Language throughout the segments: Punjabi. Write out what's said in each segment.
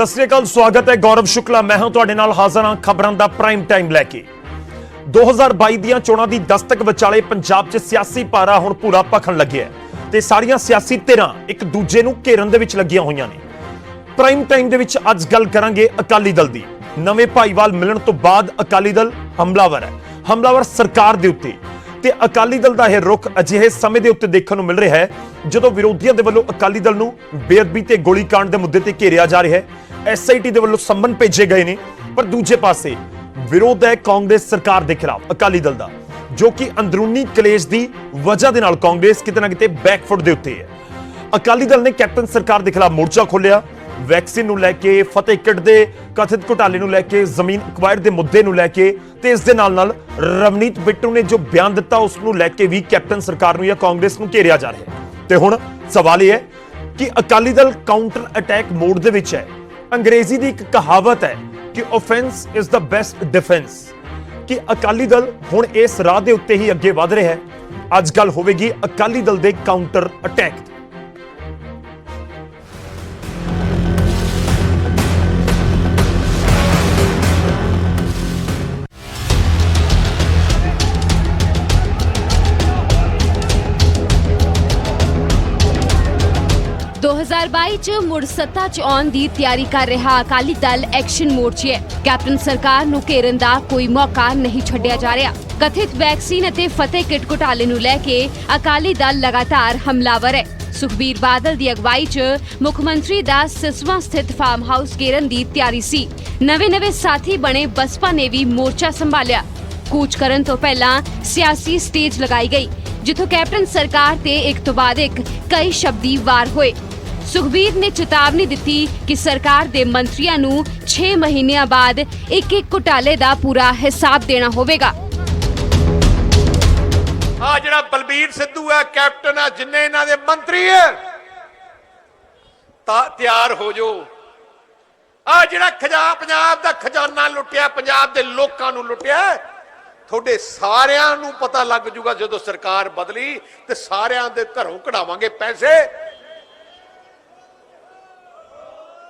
सत श्री अकाल, स्वागत है गौरव शुक्ला। मैं हूं तुहाडे नाल हाज़र हां खबरां दा प्राइम टाइम लैके। 2022 ਦੀਆਂ ਚੋਣਾਂ ਦੀ ਦਸਤਕ ਵਿਚਾਲੇ ਪੰਜਾਬ 'ਚ ਸਿਆਸੀ ਪਾਰਾ ਹੁਣ ਪੂਰਾ ਭਖਣ ਲੱਗਿਆ ਤੇ ਸਾਰੀਆਂ ਸਿਆਸੀ ਧਿਰਾਂ ਇੱਕ ਦੂਜੇ ਨੂੰ ਘੇਰਨ ਦੇ ਵਿੱਚ ਲੱਗੀਆਂ ਹੋਈਆਂ ਨੇ। ਪ੍ਰਾਈਮ ਟਾਈਮ ਦੇ ਵਿੱਚ ਅੱਜ ਗੱਲ ਕਰਾਂਗੇ ਅਕਾਲੀ ਦਲ ਦੀ। ਨਵੇਂ ਭਾਈਵਾਲ ਮਿਲਣ ਤੋਂ ਬਾਅਦ ਅਕਾਲੀ ਦਲ ਹਮਲਾਵਰ ਹੈ, ਹਮਲਾਵਰ ਸਰਕਾਰ ਦੇ ਉੱਤੇ ਤੇ ਅਕਾਲੀ ਦਲ ਦਾ ਇਹ ਰੁਖ ਅਜਿਹੇ ਸਮੇਂ ਦੇ ਉੱਤੇ ਦੇਖਣ ਨੂੰ ਮਿਲ ਰਿਹਾ ਹੈ ਜਦੋਂ ਵਿਰੋਧੀਆਂ ਦੇ ਵੱਲੋਂ ਅਕਾਲੀ ਦਲ ਨੂੰ ਬੇਅਦਬੀ ਤੇ ਗੋਲੀकांड ਦੇ ਮੁੱਦੇ ਤੇ ਘੇਰਿਆ ਜਾ ਰਿਹਾ ਹੈ। SIT ਦੇ ਵੱਲੋਂ ਸੰਮਨ ਭੇਜੇ ਗਏ ਨੇ, ਪਰ ਦੂਜੇ ਪਾਸੇ ਵਿਰੋਧ ਹੈ ਕਾਂਗਰਸ ਸਰਕਾਰ ਦੇ ਖਿਲਾਫ ਅਕਾਲੀ ਦਲ ਦਾ, ਜੋ ਕਿ ਅੰਦਰੂਨੀ ਕਲੇਸ਼ ਦੀ ਵਜ੍ਹਾ ਦੇ ਨਾਲ ਕਾਂਗਰਸ ਕਿਤੇ ਨਾ ਕਿਤੇ ਬੈਕਫੁੱਟ ਦੇ ਉੱਤੇ ਹੈ। ਅਕਾਲੀ ਦਲ ਨੇ ਕੈਪਟਨ ਸਰਕਾਰ ਦੇ ਖਿਲਾਫ ਮੋਰਚਾ ਖੋਲਿਆ। ਵੈਕਸੀਨ ਨੂੰ ਲੈ ਕੇ, ਫਤਿਹ ਕਿੱਟ ਦੇ ਕਥਿਤ ਘੁਟਾਲੇ ਨੂੰ ਲੈ ਕੇ, ਜ਼ਮੀਨ ਅਕਵਾਇਰ ਦੇ ਮੁੱਦੇ ਨੂੰ ਲੈ ਕੇ ਤੇ ਇਸ ਦੇ ਨਾਲ ਰਵਨੀਤ ਬਿੱਟੂ ਨੇ ਜੋ ਬਿਆਨ ਦਿੱਤਾ ਉਸ ਨੂੰ ਲੈ ਕੇ ਵੀ ਕੈਪਟਨ ਸਰਕਾਰ ਨੂੰ ਜਾਂ ਕਾਂਗਰਸ ਨੂੰ ਘੇਰਿਆ ਜਾ ਰਿਹਾ ਹੈ। ਤੇ ਹੁਣ ਸਵਾਲ ਇਹ ਹੈ ਕਿ Akali Dal counter attack mode ਦੇ ਵਿੱਚ ਹੈ। ਅੰਗਰੇਜ਼ੀ ਦੀ ਇੱਕ ਕਹਾਵਤ ਹੈ ਕਿ offense is the best defense, ਕਿ ਅਕਾਲੀ ਦਲ ਹੁਣ ਇਸ ਰਾਹ ਦੇ ਉੱਤੇ ਹੀ ਅੱਗੇ ਵਧ ਰਿਹਾ ਹੈ। ਅੱਜ ਗੱਲ ਹੋਵੇਗੀ ਅਕਾਲੀ ਦਲ ਦੇ ਕਾਊਂਟਰ ਅਟੈਕ ਦੀ। 2022 ਚ ਮੁੜ ਸੱਤਾ ਚ ਆਉਣ ਦੀ ਤਿਆਰੀ ਕਰ ਰਿਹਾ ਅਕਾਲੀ ਦਲ ਐਕਸ਼ਨ ਮੋਡ 'ਚ ਹੈ। ਕੈਪਟਨ ਸਰਕਾਰ ਨੂੰ ਘੇਰਨ ਦਾ ਕੋਈ ਮੌਕਾ ਨਹੀਂ ਛੱਡਿਆ ਜਾ ਰਿਹਾ। ਕਥਿਤ ਵੈਕਸੀਨ ਅਤੇ ਫਤਿਹ ਕਿੱਟ ਘੁਟਾਲੇ ਨੂੰ ਲੈ ਕੇ ਅਕਾਲੀ ਦਲ ਲਗਾਤਾਰ ਹਮਲਾਵਰ ਹੈ। ਸੁਖਬੀਰ ਬਾਦਲ ਦੀ ਅਗਵਾਈ 'ਚ ਮੁੱਖ ਮੰਤਰੀ ਦਾ ਸਿਸਵਾਂ ਸਥਿਤ ਫਾਰਮ ਹਾਊਸ ਘੇਰਨ ਦੀ ਤਿਆਰੀ ਸੀ। ਨਵੇਂ ਸਾਥੀ ਬਣੇ ਬਸਪਾ ਨੇ ਵੀ ਮੋਰਚਾ ਸੰਭਾਲਿਆ। ਕੂਚ ਕਰਨ ਤੋਂ ਪਹਿਲਾਂ ਸਿਆਸੀ ਸਟੇਜ ਲਗਾਈ ਗਈ, ਜਿੱਥੋਂ ਕੈਪਟਨ ਸਰਕਾਰ ਤੇ ਇੱਕ ਤੋਂ ਬਾਅਦ ਇੱਕ ਕਈ ਸ਼ਬਦੀ ਵਾਰ ਹੋਏ। ਸੁਖਬੀਰ ਨੇ ਚੇਤਾਵਨੀ ਦਿੱਤੀ ਕਿ ਸਰਕਾਰ ਦੇ ਮੰਤਰੀਆਂ ਨੂੰ 6 ਮਹੀਨਿਆਂ ਬਾਅਦ ਇੱਕ ਘੁਟਾਲੇ ਦਾ ਪੂਰਾ ਹਿਸਾਬ ਦੇਣਾ ਹੋਵੇਗਾ। ਆ ਜਿਹੜਾ ਬਲਬੀਰ ਸਿੱਧੂ ਹੈ, ਕੈਪਟਨ ਆ, ਜਿੰਨੇ ਇਹਨਾਂ ਦੇ ਮੰਤਰੀ ਹੈ, ਤਾਂ ਤਿਆਰ ਹੋ ਜਾਓ। ਆ ਜਿਹੜਾ ਪੰਜਾਬ ਦਾ ਖਜ਼ਾਨਾ ਲੁੱਟਿਆ, ਪੰਜਾਬ ਦੇ ਲੋਕਾਂ ਨੂੰ ਲੁੱਟਿਆ, ਤੁਹਾਡੇ ਸਾਰਿਆਂ ਨੂੰ ਪਤਾ ਲੱਗ ਜੂਗਾ ਜਦੋਂ ਸਰਕਾਰ ਬਦਲੀ ਤੇ ਸਾਰਿਆਂ ਦੇ ਘਰੋਂ ਕਢਾਵਾਂਗੇ ਪੈਸੇ।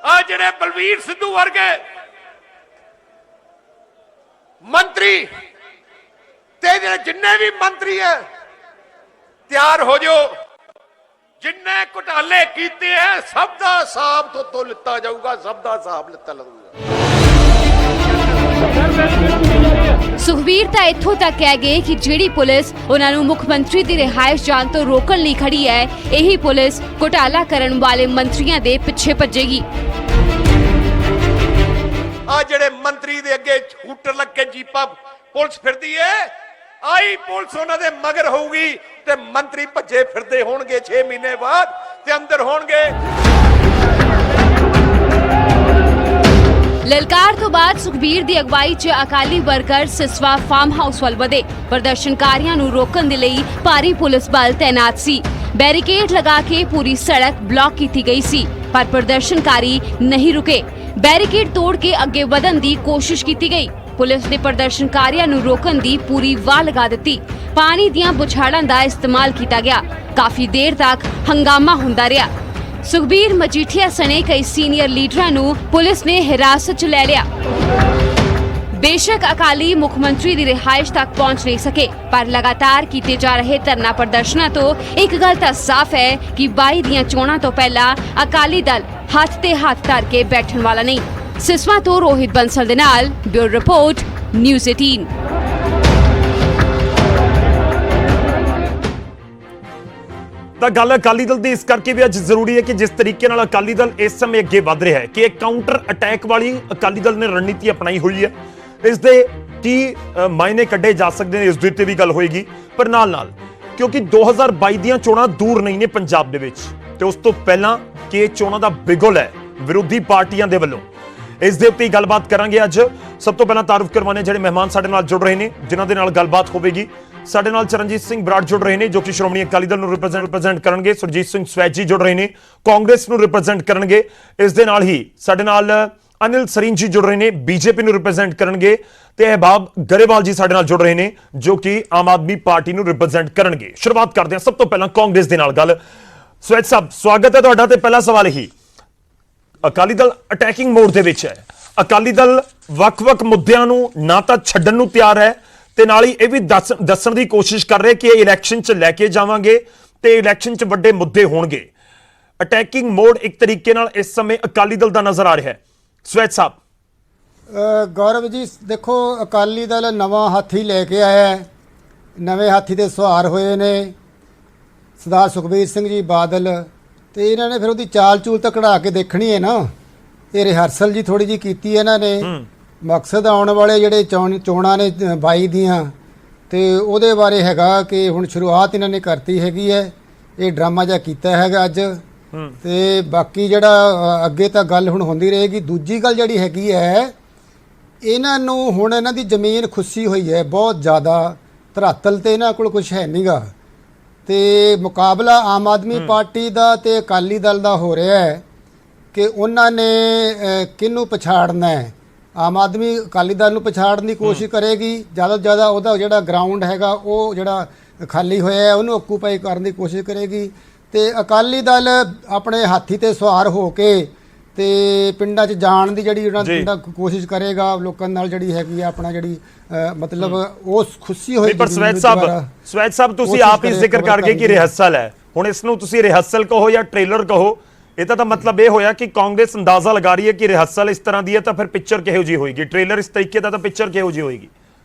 ਆ ਜਿਹੜੇ ਬਲਬੀਰ ਸਿੱਧੂ ਵਰਗੇ ਮੰਤਰੀ ਤੇ ਜਿਹੜੇ ਜਿੰਨੇ ਵੀ ਮੰਤਰੀ ਹੈ, ਤਿਆਰ ਹੋ ਜਾਓ। ਜਿੰਨੇ ਘੁਟਾਲੇ ਕੀਤੇ ਹੈ ਸਭ ਦਾ ਹਿਸਾਬ ਤੋਂ ਲਿੱਤਾ ਜਾਊਗਾ, ਸਭ ਦਾ ਹਿਸਾਬ ਲਿੱਤਾ ਲੱਗੂਗਾ। ਸੁਖਬੀਰ ਤਾਂ ਇੱਥੋਂ ਤੱਕ ਕਹਿ ਗਏ ਕਿ ਜਿਹੜੀ ਪੁਲਿਸ ਉਹਨਾਂ ਨੂੰ ਮੁੱਖ ਮੰਤਰੀ ਦੀ ਰਿਹਾਇਸ਼ ਜਾਣ ਤੋਂ ਰੋਕਣ ਲਈ ਖੜੀ ਹੈ, ਇਹੀ ਪੁਲਿਸ ਘੁਟਾਲਾ ਕਰਨ ਵਾਲੇ ਮੰਤਰੀਆਂ ਦੇ ਪਿੱਛੇ ਭੱਜੇਗੀ। ਆ ਜਿਹੜੇ ਮੰਤਰੀ ਦੇ ਅੱਗੇ ਸਕੂਟਰ ਲੱਗ ਕੇ ਜੀਪਾਂ ਪੁਲਿਸ ਫਿਰਦੀ ਹੈ, ਆਈ ਪੁਲਿਸ ਉਹਨਾਂ ਦੇ ਮਗਰ ਹੋਊਗੀ ਤੇ ਮੰਤਰੀ ਭੱਜੇ ਫਿਰਦੇ ਹੋਣਗੇ 6 ਮਹੀਨੇ ਬਾਅਦ ਤੇ ਅੰਦਰ ਹੋਣਗੇ। ਲਲਕਾਰ ਤੋਂ ਬਾਅਦ ਸੁਖਬੀਰ ਦੀ ਅਗਵਾਈ 'ਚ Akali worker Siswa farm house ਵੱਲ ਵਧੇ। ਪ੍ਰਦਰਸ਼ਨਕਾਰੀਆਂ ਨੂੰ ਰੋਕਣ ਦੇ ਲਈ ਭਾਰੀ ਪੁਲਿਸ ਬਲ ਤੈਨਾਤ ਸੀ। ਬੈਰੀਕੇਡ ਲਗਾ ਕੇ ਪੂਰੀ ਸੜਕ ਬਲੌਕ ਕੀਤੀ ਗਈ ਸੀ, ਪਰ ਪ੍ਰਦਰਸ਼ਨਕਾਰੀ ਨਹੀਂ ਰੁਕੇ। ਬੈਰੀਕੇਡ ਤੋੜ ਕੇ ਅੱਗੇ ਵਧਣ ਦੀ ਕੋਸ਼ਿਸ਼ ਕੀਤੀ ਗਈ। ਪੁਲਿਸ ਨੇ ਪ੍ਰਦਰਸ਼ਨਕਾਰੀਆਂ ਨੂੰ ਰੋਕਣ ਦੀ ਪੂਰੀ ਵਾਹ ਲਗਾ ਦਿੱਤੀ। ਪਾਣੀ ਦੀਆਂ ਬੁਛਾੜਾਂ ਦਾ ਇਸਤੇਮਾਲ ਕੀਤਾ ਗਿਆ। ਕਾਫੀ ਦੇਰ ਤੱਕ ਹੰਗਾਮਾ ਹੁੰਦਾ ਰਿਹਾ। ਸੁਖਬੀਰ ਮਜੀਠੀਆ ਸਣੇ ਕਈ ਸੀਨੀਅਰ ਲੀਡਰਾਂ ਨੂੰ ਪੁਲਿਸ ਨੇ ਹਿਰਾਸਤ 'ਚ ਲੈ ਲਿਆ। ਬੇਸ਼ੱਕ ਅਕਾਲੀ ਮੁੱਖ ਮੰਤਰੀ ਦੀ ਰਿਹਾਇਸ਼ ਤੱਕ ਪਹੁੰਚ ਨਹੀਂ ਸਕੇ, ਪਰ ਲਗਾਤਾਰ ਕੀਤੇ ਜਾ ਰਹੇ ਧਰਨਾ ਪ੍ਰਦਰਸ਼ਨਾਂ ਤੋਂ ਇੱਕ ਗੱਲ ਤਾਂ ਸਾਫ਼ ਹੈ ਕਿ 22 ਦੀਆਂ ਚੋਣਾਂ ਤੋਂ ਪਹਿਲਾਂ ਅਕਾਲੀ ਦਲ ਹੱਥ ਤੇ ਹੱਥ ਧਰ ਕੇ ਬੈਠਣ ਵਾਲਾ ਨਹੀਂ। ਸਿਸਵਾ ਤੋਂ ਰੋਹਿਤ ਬੰਸਲ ਦੇ ਨਾਲ ਬਿਊਰੋ ਰਿਪੋਰਟ, ਨਿਊਜ਼ 18। ਤਾਂ ਗੱਲ ਅਕਾਲੀ ਦਲ ਦੀ ਇਸ ਕਰਕੇ ਵੀ ਅੱਜ ਜ਼ਰੂਰੀ ਹੈ ਕਿ ਜਿਸ ਤਰੀਕੇ ਨਾਲ ਅਕਾਲੀ ਦਲ ਇਸ ਸਮੇਂ ਅੱਗੇ ਵਧ ਰਿਹਾ ਹੈ ਕਿ ਇਹ ਕਾਊਂਟਰ ਅਟੈਕ ਵਾਲੀ ਅਕਾਲੀ ਦਲ ਨੇ ਰਣਨੀਤੀ ਅਪਣਾਈ ਹੋਈ ਹੈ। ਇਸ ਦੇ ਕੀ ਮਾਇਨੇ ਕੱਢੇ ਜਾ ਸਕਦੇ ਨੇ, ਇਸ ਦੇ ਉੱਤੇ ਵੀ ਗੱਲ ਹੋਏਗੀ। ਪਰ ਨਾਲ ਕਿਉਂਕਿ 2022 ਦੀਆਂ ਚੋਣਾਂ ਦੂਰ ਨਹੀਂ ਨੇ ਪੰਜਾਬ ਦੇ ਵਿੱਚ, ਤੇ ਉਸ ਤੋਂ ਪਹਿਲਾਂ ਕਿ ਇਹ ਚੋਣਾਂ ਦਾ ਬਿਗੁਲ ਹੈ ਵਿਰੋਧੀ ਪਾਰਟੀਆਂ ਦੇ ਵੱਲੋਂ, ਇਸ ਦੇ ਉੱਤੇ ਗੱਲਬਾਤ ਕਰਾਂਗੇ ਅੱਜ। ਸਭ ਤੋਂ ਪਹਿਲਾਂ ਤਾਰਫ ਕਰਵਾਉਣੇ ਜਿਹੜੇ ਮਹਿਮਾਨ ਸਾਡੇ ਨਾਲ ਜੁੜ ਰਹੇ ਨੇ, ਜਿਨ੍ਹਾਂ ਦੇ ਨਾਲ ਗੱਲਬਾਤ ਹੋਵੇਗੀ। ਸਾਡੇ ਨਾਲ ਚਰਨਜੀਤ ਸਿੰਘ ਬਰਾੜ ਜੁੜ ਰਹੇ ਨੇ, ਜੋ ਕਿ ਸ਼੍ਰੋਮਣੀ ਅਕਾਲੀ ਦਲ ਨੂੰ ਰਿਪਰੈਜ਼ੈਂਟ ਕਰਨਗੇ। ਸੁਰਜੀਤ ਸਿੰਘ ਸਵੈਜੀ ਜੁੜ ਰਹੇ ਨੇ, ਕਾਂਗਰਸ ਨੂੰ ਰਿਪਰੈਜ਼ੈਂਟ ਕਰਨਗੇ। ਇਸ ਦੇ ਨਾਲ ਹੀ ਸਾਡੇ ਨਾਲ ਅਨਿਲ ਸਰੀਨ ਜੀ ਜੁੜ ਰਹੇ ਨੇ, ਬੀਜੇਪੀ ਨੂੰ ਰਿਪਰੈਜ਼ੈਂਟ ਕਰਨਗੇ। ਤੇ ਅਹਿਬਾਬ ਗਰੇਵਾਲ ਜੀ ਸਾਡੇ ਨਾਲ ਜੁੜ ਰਹੇ ਨੇ, ਜੋ ਕਿ ਆਮ ਆਦਮੀ ਪਾਰਟੀ ਨੂੰ ਰਿਪਰੈਜ਼ੈਂਟ ਕਰਨਗੇ। ਸ਼ੁਰੂਆਤ ਕਰਦੇ ਹਾਂ ਸਭ ਤੋਂ ਪਹਿਲਾਂ ਕਾਂਗਰਸ ਦੇ ਨਾਲ ਗੱਲ। ਸਵੈਜ ਸਾਹਿਬ, ਸਵਾਗਤ ਹੈ ਤੁਹਾਡਾ। ਤੇ ਪਹਿਲਾ ਸਵਾਲ ਹੀ ਅਕਾਲੀ ਦਲ ਅਟੈਕਿੰਗ ਮੋਡ ਦੇ ਵਿੱਚ ਹੈ। ਅਕਾਲੀ ਦਲ ਵੱਖ-ਵੱਖ ਮੁੱਦਿਆਂ ਨੂੰ ਨਾ ਤਾਂ ਛੱਡਣ ਨੂੰ ਤਿਆਰ ਹੈ ਤੇ ਨਾਲ ਹੀ ਇਹ ਵੀ ਦੱਸਣ ਦੀ ਕੋਸ਼ਿਸ਼ ਕਰ ਰਿਹਾ ਕਿ ਇਹ ਇਲੈਕਸ਼ਨ 'ਚ ਲੈ ਕੇ ਜਾਵਾਂਗੇ ਤੇ ਇਲੈਕਸ਼ਨ 'ਚ ਵੱਡੇ ਮੁੱਦੇ ਹੋਣਗੇ। ਅਟੈਕਿੰਗ ਮੋਡ ਇੱਕ ਤਰੀਕੇ ਨਾਲ ਇਸ ਸਮੇਂ ਅਕਾਲੀ ਦਲ ਦਾ ਨਜ਼ਰ ਆ ਰਿਹਾ ਹੈ। ਸਵੈਤ ਸਾਹਿਬ, ਗੌਰਵ ਜੀ ਦੇਖੋ, ਅਕਾਲੀ ਦਲ ਨਵਾਂ ਹਾਥੀ ਲੈ ਕੇ ਆਇਆ ਹੈ। ਨਵੇਂ ਹਾਥੀ ਦੇ ਸਵਾਰ ਹੋਏ ਨੇ ਸਰਦਾਰ ਸੁਖਬੀਰ ਸਿੰਘ ਜੀ ਬਾਦਲ, ਤੇ ਇਹਨਾਂ ਨੇ ਫਿਰ ਉਹਦੀ ਚਾਲ ਚੂਲ ਤਾਂ ਕਢਾ ਕੇ ਦੇਖਣੀ ਹੈ ਨਾ। ਇਹ ਰਿਹਰਸਲ ਜੀ ਥੋੜੀ ਜੀ ਕੀਤੀ ਇਹਨਾਂ ਨੇ। ਮਕਸਦ ਆਉਣ ਵਾਲੇ ਜਿਹੜੇ ਚੋਣਾਂ ਨੇ 22 ਦੀਆਂ, ਤੇ ਉਹਦੇ ਬਾਰੇ ਹੈਗਾ ਕਿ ਹੁਣ ਸ਼ੁਰੂਆਤ ਇਹਨਾਂ ਨੇ ਕਰਤੀ ਹੈਗੀ ਹੈ। ਇਹ ਡਰਾਮਾ ਜਿਹਾ ਕੀਤਾ ਹੈਗਾ ਅੱਜ, ਤੇ ਬਾਕੀ ਜਿਹੜਾ ਅੱਗੇ ਤਾਂ ਗੱਲ ਹੁਣ ਹੁੰਦੀ ਰਹੇਗੀ। ਦੂਜੀ ਗੱਲ ਜਿਹੜੀ ਹੈਗੀ ਹੈ, ਇਹਨਾਂ ਨੂੰ ਹੁਣ ਇਹਨਾਂ ਦੀ ਜ਼ਮੀਨ ਖੁੱਸੀ ਹੋਈ ਹੈ ਬਹੁਤ ਜ਼ਿਆਦਾ, ਧਰਾਤਲ ਤੇ ਇਹਨਾਂ ਕੋਲ ਕੁਝ ਹੈ ਨਹੀਂਗਾ, ਤੇ ਮੁਕਾਬਲਾ ਆਮ ਆਦਮੀ ਪਾਰਟੀ ਦਾ ਤੇ ਅਕਾਲੀ ਦਲ ਦਾ ਹੋ ਰਿਹਾ ਹੈ ਕਿ ਉਹਨਾਂ ਨੇ ਕਿਹਨੂੰ ਪਛਾੜਨਾ ਹੈ। ਆਮ ਆਦਮੀ ਅਕਾਲੀ ਦਲ ਨੂੰ ਪਛਾੜਨ ਦੀ ਕੋਸ਼ਿਸ਼ ਕਰੇਗੀ, ਜ਼ਿਆਦਾ ਤੋਂ ਜ਼ਿਆਦਾ ਉਹਦਾ ਜਿਹੜਾ ਗਰਾਊਂਡ ਹੈਗਾ ਉਹ ਜਿਹੜਾ ਖਾਲੀ ਹੋਇਆ ਹੈ ਉਹਨੂੰ ਆਕੂਪਾਈ ਕਰਨ ਦੀ ਕੋਸ਼ਿਸ਼ ਕਰੇਗੀ, ਤੇ ਅਕਾਲੀ ਦਲ ਆਪਣੇ ਹਾਥੀ ਤੇ ਸਵਾਰ ਹੋ ਕੇ ਤੇ ਪਿੰਡਾਂ 'ਚ ਜਾਣ ਦੀ ਜਿਹੜੀ ਉਹਨਾਂ ਕੋਸ਼ਿਸ਼ ਕਰੇਗਾ, ਲੋਕਾਂ ਨਾਲ ਜਿਹੜੀ ਹੈਗੀ ਆ ਆਪਣਾ ਜਿਹੜੀ ਮਤਲਬ ਉਸ ਖੁਸ਼ੀ ਹੋਈ। ਪਰ ਸਵੈਤ ਸਾਹਿਬ ਤੁਸੀਂ ਆਪ ਹੀ ਜ਼ਿਕਰ ਕਰ ਗਏ ਕਿ ਰਿਹਰਸਲ ਹੈ। ਹੁਣ ਇਸ ਨੂੰ ਤੁਸੀਂ ਰਿਹਰਸਲ ਕਹੋ ਜਾਂ ਟ੍ਰੇਲਰ ਕਹੋ, ਇਹਦਾ ਤਾਂ ਮਤਲਬ ਇਹ ਹੋਇਆ ਕਿ ਕਾਂਗਰਸ ਅੰਦਾਜ਼ਾ ਲਗਾ ਰਹੀ ਹੈ ਕਿ ਰਿਹਰਸਲ ਇਸ ਤਰ੍ਹਾਂ ਦੀ ਹੈ ਤਾਂ ਫਿਰ ਪਿਕਚਰ ਕਿਹੋ ਜਿਹੀ ਹੋਏਗੀ, ਟ੍ਰੇਲਰ ਇਸ ਤਰੀਕੇ ਦਾ ਤਾਂ ਪਿਕਚਰ ਕਿਹੋ ਜਿਹੀ ਹੋਏਗੀ।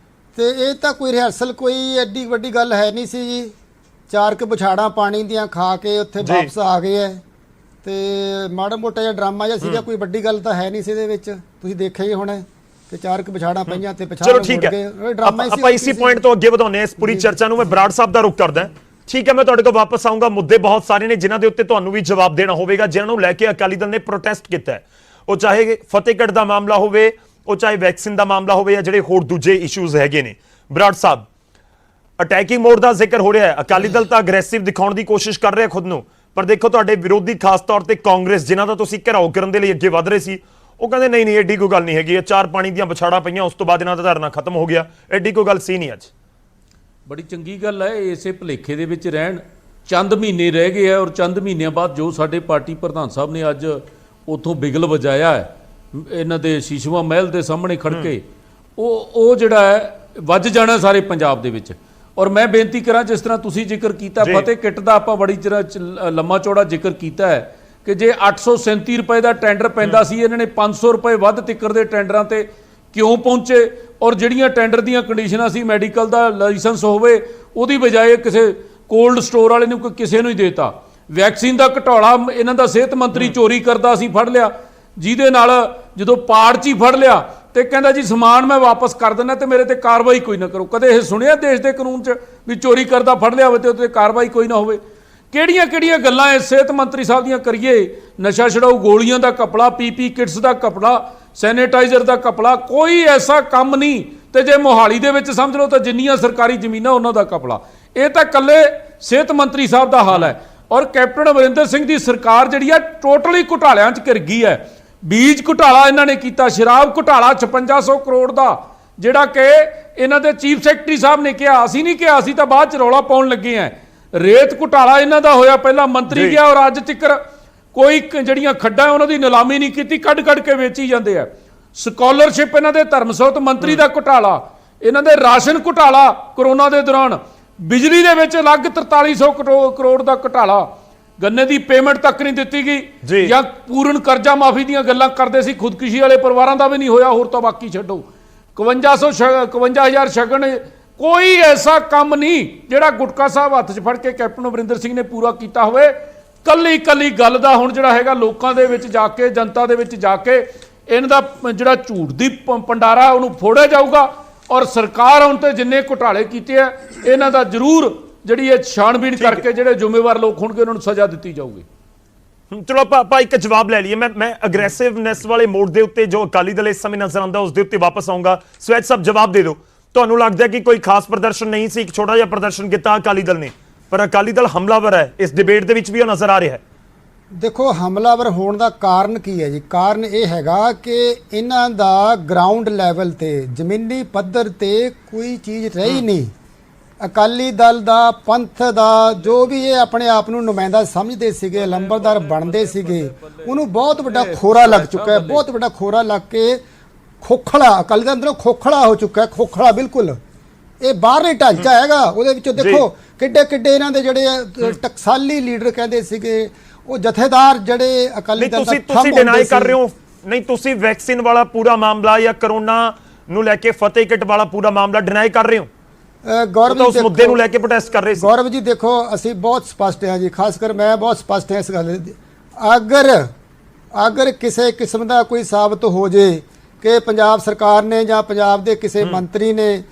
ਤੇ ਇਹ ਤਾਂ ਕੋਈ ਰਿਹਰਸਲ ਕੋਈ ਐਡੀ ਵੱਡੀ ਗੱਲ ਹੈ ਨਹੀਂ ਸੀ ਜੀ। 4 ਕੁ ਬਛਾੜਾਂ ਪਾਣੀ ਦੀਆਂ ਖਾ ਕੇ ਉੱਥੇ ਵਾਪਸ ਆ ਗਏ ਹੈ, ਤੇ ਮਾੜਾ ਮੋਟਾ ਜਿਹਾ ਡਰਾਮਾ ਜਿਹਾ ਸੀਗਾ, ਕੋਈ ਵੱਡੀ ਗੱਲ ਤਾਂ ਹੈ ਨਹੀਂ ਸੀ ਇਹਦੇ ਵਿੱਚ। ਤੁਸੀਂ ਦੇਖਿਆ ਹੀ ਹੋਣਾ ਕਿ 4 ਕੁ ਬਛਾੜਾਂ ਪਈਆਂ ਤੇ ਪਛਾੜ ਚਲੋ ਠੀਕ ਹੈ, ਆਪਾਂ ਇਸੇ ਪੁਆਇੰਟ ਤੋਂ ਅੱਗੇ ਵਧਾਉਂਦੇ ਹਾਂ ਇਸ ਪੂਰੀ ਚਰਚਾ ਨੂੰ। ਮੈਂ ਬਰਾੜ ਸਾਹਿਬ ਦਾ ਰੁਖ ਕਰਦਾ। ਠੀਕ ਹੈ, ਮੈਂ ਤੁਹਾਡੇ ਕੋਲ ਵਾਪਸ ਆਉਂਗਾ। ਮੁੱਦੇ ਬਹੁਤ ਸਾਰੇ ਨੇ ਜਿਨ੍ਹਾਂ ਦੇ ਉੱਤੇ ਤੁਹਾਨੂੰ ਵੀ ਜਵਾਬ ਦੇਣਾ ਹੋਵੇਗਾ, ਜਿਨ੍ਹਾਂ ਨੂੰ ਲੈ ਕੇ ਅਕਾਲੀ ਦਲ ਨੇ ਪ੍ਰੋਟੈਸਟ ਕੀਤਾ ਹੈ। ਉਹ ਚਾਹੇ ਫਤਿਹਗੜ੍ਹ ਦਾ ਮਾਮਲਾ ਹੋਵੇ, ਉਹ ਚਾਹੇ ਵੈਕਸੀਨ ਦਾ ਮਾਮਲਾ ਹੋਵੇ, ਜਾਂ ਜਿਹੜੇ ਹੋਰ ਦੂਜੇ ਇਸ਼ੂਜ਼ ਹੈਗੇ ਨੇ। ਬਰਾੜ ਸਾਹਿਬ, ਅਟੈਕਿੰਗ ਮੋਡ ਦਾ ਜ਼ਿਕਰ ਹੋ ਰਿਹਾ ਹੈ। ਅਕਾਲੀ ਦਲ ਤਾਂ ਅਗਰੈਸਿਵ ਦਿਖਾਉਣ ਦੀ ਕੋਸ਼ਿਸ਼ ਕਰ ਰਿਹਾ ਖੁਦ ਨੂੰ, ਪਰ ਦੇਖੋ ਤੁਹਾਡੇ ਵਿਰੋਧੀ ਖਾਸ ਤੌਰ ਤੇ ਕਾਂਗਰਸ, ਜਿਨ੍ਹਾਂ ਦਾ ਤੁਸੀਂ ਘਿਰਾਓ ਕਰਨ ਦੇ ਲਈ ਅੱਗੇ ਵਧ ਰਹੇ ਸੀ, ਉਹ ਕਹਿੰਦੇ ਨਹੀਂ ਐਡੀ ਕੋਈ ਗੱਲ ਨਹੀਂ ਹੈਗੀ, ਇਹ 4 ਪਾਣੀ ਦੀਆਂ ਵਿਛਾੜਾਂ ਪਈਆਂ ਉਸ ਤੋਂ ਬਾਅਦ ਇਹਨਾਂ ਦਾ ਧਰਨਾ ਖਤਮ ਹੋ ਗਿਆ, ਐਡੀ ਕੋਈ ਗੱਲ ਸੀ ਨਹੀਂ। ਅੱਜ ਬੜੀ ਚੰਗੀ ਗੱਲ ਹੈ, ਇਸੇ ਭੁਲੇਖੇ ਦੇ ਵਿੱਚ ਰਹਿਣ। ਚੰਦ ਮਹੀਨੇ ਰਹਿ ਗਏ ਆ, ਔਰ ਚੰਦ ਮਹੀਨਿਆਂ ਬਾਅਦ ਜੋ ਸਾਡੇ ਪਾਰਟੀ ਪ੍ਰਧਾਨ ਸਾਹਿਬ ਨੇ ਅੱਜ ਉੱਥੋਂ ਬਿਗਲ ਵਜਾਇਆ ਹੈ ਇਹਨਾਂ ਦੇ ਸ਼ੀਸ਼ਵਾ ਮਹਿਲ ਦੇ ਸਾਹਮਣੇ ਖੜ ਕੇ, ਉਹ ਜਿਹੜਾ ਹੈ ਵੱਜ ਜਾਣਾ ਸਾਰੇ ਪੰਜਾਬ ਦੇ ਵਿੱਚ। ਔਰ ਮੈਂ ਬੇਨਤੀ ਕਰਾਂ, ਜਿਸ ਤਰ੍ਹਾਂ ਤੁਸੀਂ ਜ਼ਿਕਰ ਕੀਤਾ ਫਤਿਹ ਕਿੱਟ ਦਾ, ਆਪਾਂ ਬੜੀ ਤਰ੍ਹਾਂ ਲੰਮਾ ਚੌੜਾ ਜ਼ਿਕਰ ਕੀਤਾ ਹੈ ਕਿ ਜੇ 837 ਰੁਪਏ ਦਾ ਟੈਂਡਰ ਪੈਂਦਾ ਸੀ, ਇਹਨਾਂ ਨੇ 500 ਰੁਪਏ ਵੱਧ ਤਿੱਕਰ ਦੇ ਟੈਂਡਰਾਂ ਤੇ ਕਿਉਂ ਪਹੁੰਚੇ? ਔਰ ਜਿਹੜੀਆਂ ਟੈਂਡਰ ਦੀਆਂ ਕੰਡੀਸ਼ਨਾਂ ਸੀ, ਮੈਡੀਕਲ ਦਾ ਲਾਇਸੈਂਸ ਹੋਵੇ, ਉਹਦੀ ਬਜਾਏ ਕਿਸੇ ਕੋਲਡ ਸਟੋਰ ਵਾਲੇ ਨੂੰ ਕਿਸੇ ਨੂੰ ਹੀ ਦੇਤਾ। ਵੈਕਸੀਨ ਦਾ ਘਟਾਲਾ ਇਹਨਾਂ ਦਾ ਸਿਹਤ ਮੰਤਰੀ ਚੋਰੀ ਕਰਦਾ ਸੀ, ਫੜ ਲਿਆ, ਜਿਹਦੇ ਨਾਲ ਜਦੋਂ ਪਾੜ 'ਚ ਹੀ ਫੜ ਲਿਆ ਤੇ ਕਹਿੰਦਾ ਜੀ ਸਮਾਨ ਮੈਂ ਵਾਪਸ ਕਰ ਦਿੰਦਾ ਤੇ ਮੇਰੇ ਤੇ ਕਾਰਵਾਈ ਕੋਈ ਨਾ ਕਰੋ। ਕਦੇ ਇਹ ਸੁਣਿਆ ਦੇਸ਼ ਦੇ ਕਾਨੂੰਨ 'ਚ ਵੀ ਚੋਰੀ ਕਰਦਾ ਫੜ ਲਿਆ ਹੋਵੇ ਤੇ ਉਹਦੇ ਕਾਰਵਾਈ ਕੋਈ ਨਾ ਹੋਵੇ? ਕਿਹੜੀਆਂ ਗੱਲਾਂ ਇਹ ਸਿਹਤ ਮੰਤਰੀ ਸਾਹਿਬ ਦੀਆਂ ਕਰੀਏ? ਨਸ਼ਾ ਛਡਾਊ ਗੋਲੀਆਂ ਦਾ ਕਪੜਾ, ਪੀਪੀ ਕਿਟਸ ਦਾ ਕਪੜਾ, ਸੈਨੀਟਾਈਜ਼ਰ ਦਾ ਕਪੜਾ, ਕੋਈ ਐਸਾ ਕੰਮ ਨਹੀਂ। ਤੇ ਜੇ ਮੋਹਾਲੀ ਦੇ ਵਿੱਚ ਸਮਝ ਲਓ ਤਾਂ ਜਿੰਨੀਆਂ ਸਰਕਾਰੀ ਜ਼ਮੀਨਾਂ ਉਹਨਾਂ ਦਾ ਕਪੜਾ। ਇਹ ਤਾਂ ਇਕੱਲੇ ਸਿਹਤ ਮੰਤਰੀ ਸਾਹਿਬ ਦਾ ਹਾਲ ਹੈ। ਔਰ ਕੈਪਟਨ ਅਮਰਿੰਦਰ ਸਿੰਘ ਦੀ ਸਰਕਾਰ ਜਿਹੜੀ ਆ ਟੋਟਲੀ ਘੁਟਾਲਿਆਂ 'ਚ ਘਿਰ ਗਈ ਹੈ। ਬੀਜ ਘੁਟਾਲਾ ਇਹਨਾਂ ਨੇ ਕੀਤਾ, ਸ਼ਰਾਬ ਘੁਟਾਲਾ 5600 ਕਰੋੜ ਦਾ, ਜਿਹੜਾ ਕਿ ਇਹਨਾਂ ਦੇ ਚੀਫ ਸੈਕਟਰੀ ਸਾਹਿਬ ਨੇ ਕਿਹਾ, ਅਸੀਂ ਨਹੀਂ ਕਿਹਾ, ਅਸੀਂ ਤਾਂ ਬਾਅਦ 'ਚ ਰੌਲਾ ਪਾਉਣ ਲੱਗੇ ਆਂ। ਰੇਤ ਘੁਟਾਲਾ ਇਹਨਾਂ ਦਾ ਹੋਇਆ, ਪਹਿਲਾਂ ਮੰਤਰੀ ਗਿਆ ਔਰ ਅੱਜ ਤੱਕ ਕੋਈ ਜਿਹੜੀਆਂ ਖੱਡਾਂ ਉਹਨਾਂ ਦੀ ਨਿਲਾਮੀ ਨਹੀਂ ਕੀਤੀ, ਕੱਢ ਕੇ ਵੇਚੀ ਜਾਂਦੇ ਆ। ਸਕਾਲਰਸ਼ਿਪ ਇਹਨਾਂ ਦੇ ਧਰਮਸੋਤ ਮੰਤਰੀ ਦਾ ਘੁਟਾਲਾ, ਇਹਨਾਂ ਦੇ ਰਾਸ਼ਨ ਘੁਟਾਲਾ ਕਰੋਨਾ ਦੇ ਦੌਰਾਨ, ਬਿਜਲੀ ਦੇ ਵਿੱਚ ਅਲੱਗ 4300 ਕਰੋੜ ਦਾ ਘੁਟਾਲਾ, ਗੰਨੇ ਦੀ ਪੇਮੈਂਟ ਤੱਕ ਨਹੀਂ ਦਿੱਤੀ ਗਈ, ਜਾਂ ਪੂਰਨ ਕਰਜ਼ਾ ਮਾਫੀ ਦੀਆਂ ਗੱਲਾਂ ਕਰਦੇ ਸੀ, ਖੁਦਕੁਸ਼ੀ ਵਾਲੇ ਪਰਿਵਾਰਾਂ ਦਾ ਵੀ ਨਹੀਂ ਹੋਇਆ, ਹੋਰ ਤਾਂ ਬਾਕੀ ਛੱਡੋ। 51,000 ਸ਼ਗਨ, ਕੋਈ ਐਸਾ ਕੰਮ ਨਹੀਂ ਜਿਹੜਾ ਗੁਟਕਾ ਸਾਹਿਬ ਹੱਥ 'ਚ ਫੜ ਕੇ ਕੈਪਟਨ ਅਮਰਿੰਦਰ ਸਿੰਘ ਨੇ ਪੂਰਾ ਕੀਤਾ ਹੋਵੇ। ਕੱਲੀ ਗੱਲ ਦਾ ਹੁਣ ਜਿਹੜਾ ਹੈਗਾ ਲੋਕਾਂ ਦੇ ਵਿੱਚ ਜਾ ਕੇ, ਜਨਤਾ ਦੇ ਵਿੱਚ ਜਾ ਕੇ ਇਹਨਾਂ ਦਾ ਜਿਹੜਾ ਝੂਠ ਦੀ ਪੰਡਾਰਾ ਉਹਨੂੰ ਫੋੜਿਆ ਜਾਊਗਾ। ਔਰ ਸਰਕਾਰ ਹੁਣ ਤੇ ਜਿੰਨੇ ਘੁਟਾਲੇ ਕੀਤੇ ਆ ਇਹਨਾਂ ਦਾ ਜ਼ਰੂਰ ਜਿਹੜੀ ਇਹ ਛਾਣਬੀਣ ਕਰਕੇ ਜਿਹੜੇ ਜ਼ਿੰਮੇਵਾਰ ਲੋਕ ਹੋਣਗੇ ਉਹਨਾਂ ਨੂੰ ਸਜ਼ਾ ਦਿੱਤੀ ਜਾਊਗੀ। ਚਲੋ ਆਪਾਂ ਇੱਕ ਜਵਾਬ ਲੈ ਲਈਏ। ਮੈਂ ਅਗਰੈਸਿਵਨੈਸ ਵਾਲੇ ਮੋਡ ਦੇ ਉੱਤੇ ਜੋ ਅਕਾਲੀ ਦਲ ਇਸ ਸਮੇਂ ਨਜ਼ਰ ਆਉਂਦਾ ਉਸ ਦੇ ਉੱਤੇ ਵਾਪਸ ਆਉਂਗਾ। ਸਵੈਤ ਸਾਹਿਬ ਜਵਾਬ ਦੇ ਦਿਓ, ਤੁਹਾਨੂੰ ਲੱਗਦਾ ਕਿ ਕੋਈ ਖਾਸ ਪ੍ਰਦਰਸ਼ਨ ਨਹੀਂ ਸੀ, ਇੱਕ ਛੋਟਾ ਜਿਹਾ ਪ੍ਰਦਰਸ਼ਨ ਕੀਤਾ ਅਕਾਲੀ ਦਲ ਨੇ, ਪਰ ਅਕਾਲੀ ਦਲ ਹਮਲਾਵਰ ਹੈ, ਇਸ ਡਿਬੇਟ ਦੇ ਵਿੱਚ ਵੀ ਉਹ ਨਜ਼ਰ ਆ ਰਿਹਾ ਹੈ। ਦੇਖੋ, ਹਮਲਾਵਰ ਹੋਣ ਦਾ ਕਾਰਨ ਕੀ ਹੈ ਜੀ? ਕਾਰਨ ਇਹ ਹੈਗਾ ਕਿ ਇਹਨਾਂ ਦਾ ਗਰਾਊਂਡ ਲੈਵਲ ਤੇ, ਜ਼ਮੀਨੀ ਪੱਧਰ ਤੇ ਕੋਈ ਚੀਜ਼ ਰਹੀ ਨਹੀਂ। ਅਕਾਲੀ ਦਲ ਦਾ, ਪੰਥ ਦਾ, ਜੋ ਵੀ ਇਹ ਆਪਣੇ ਆਪ ਨੂੰ ਨੁਮਾਇੰਦਾ ਸਮਝਦੇ ਸੀਗੇ, ਲੰਬਰਦਾਰ ਬਣਦੇ ਸੀਗੇ, ਉਹਨੂੰ ਬਹੁਤ ਵੱਡਾ ਖੋਰਾ ਲੱਗ ਚੁੱਕਾ ਹੈ। ਬਹੁਤ ਵੱਡਾ ਖੋਰਾ ਲੱਗ ਕੇ ਖੋਖਲਾ, ਅਕਾਲੀ ਦਲ ਅੰਦਰੋਂ ਖੋਖਲਾ ਹੋ ਚੁੱਕਾ ਹੈ, ਖੋਖਲਾ ਬਿਲਕੁਲ। ਇਹ ਬਾਹਰਲੀ ਢਾਂਚਾ ਹੈਗਾ, ਉਹਦੇ ਵਿੱਚੋਂ ਦੇਖੋ ਕਿੱਡੇ ਕਿੱਡੇ ਇਹਨਾਂ ਦੇ ਜਿਹੜੇ ਟਕਸਾਲੀ ਲੀਡਰ ਕਹਿੰਦੇ ਸੀਗੇ, ਉਹ ਜਥੇਦਾਰ ਜਿਹੜੇ ਅਕਾਲੀ ਦਲ ਦਾ ਤੁਸੀਂ ਡਿਨਾਈ ਕਰ ਰਹੇ ਹੋ? ਨਹੀਂ, ਤੁਸੀਂ ਵੈਕਸੀਨ ਵਾਲਾ ਪੂਰਾ ਮਾਮਲਾ ਜਾਂ ਕਰੋਨਾ ਨੂੰ ਲੈ ਕੇ ਫਤਿਹ ਕਿਟ ਵਾਲਾ ਪੂਰਾ ਮਾਮਲਾ ਡਿਨਾਈ ਕਰ ਰਹੇ ਹੋ? ਗੌਰਵ ਜੀ ਉਸ ਮੁੱਦੇ ਨੂੰ ਲੈ ਕੇ ਪ੍ਰੋਟੈਸਟ ਕਰ ਰਹੇ ਸੀ। ਗੌਰਵ ਜੀ ਦੇਖੋ, ਅਸੀਂ ਬਹੁਤ ਸਪਸ਼ਟ ਹਾਂ ਜੀ, ਖਾਸ ਕਰ ਮੈਂ ਬਹੁਤ ਸਪਸ਼ਟ ਹਾਂ ਇਸ ਗੱਲ ਦੀ। ਅਗਰ ਕਿਸੇ ਕਿਸਮ ਦਾ ਕੋਈ ਸਾਬਤ ਹੋ ਜੇ ਕਿ ਪੰਜਾਬ ਸਰਕਾਰ ਨੇ ਜਾਂ ਪੰਜਾਬ ਦੇ ਕਿਸੇ ਮੰਤਰੀ ਨੇ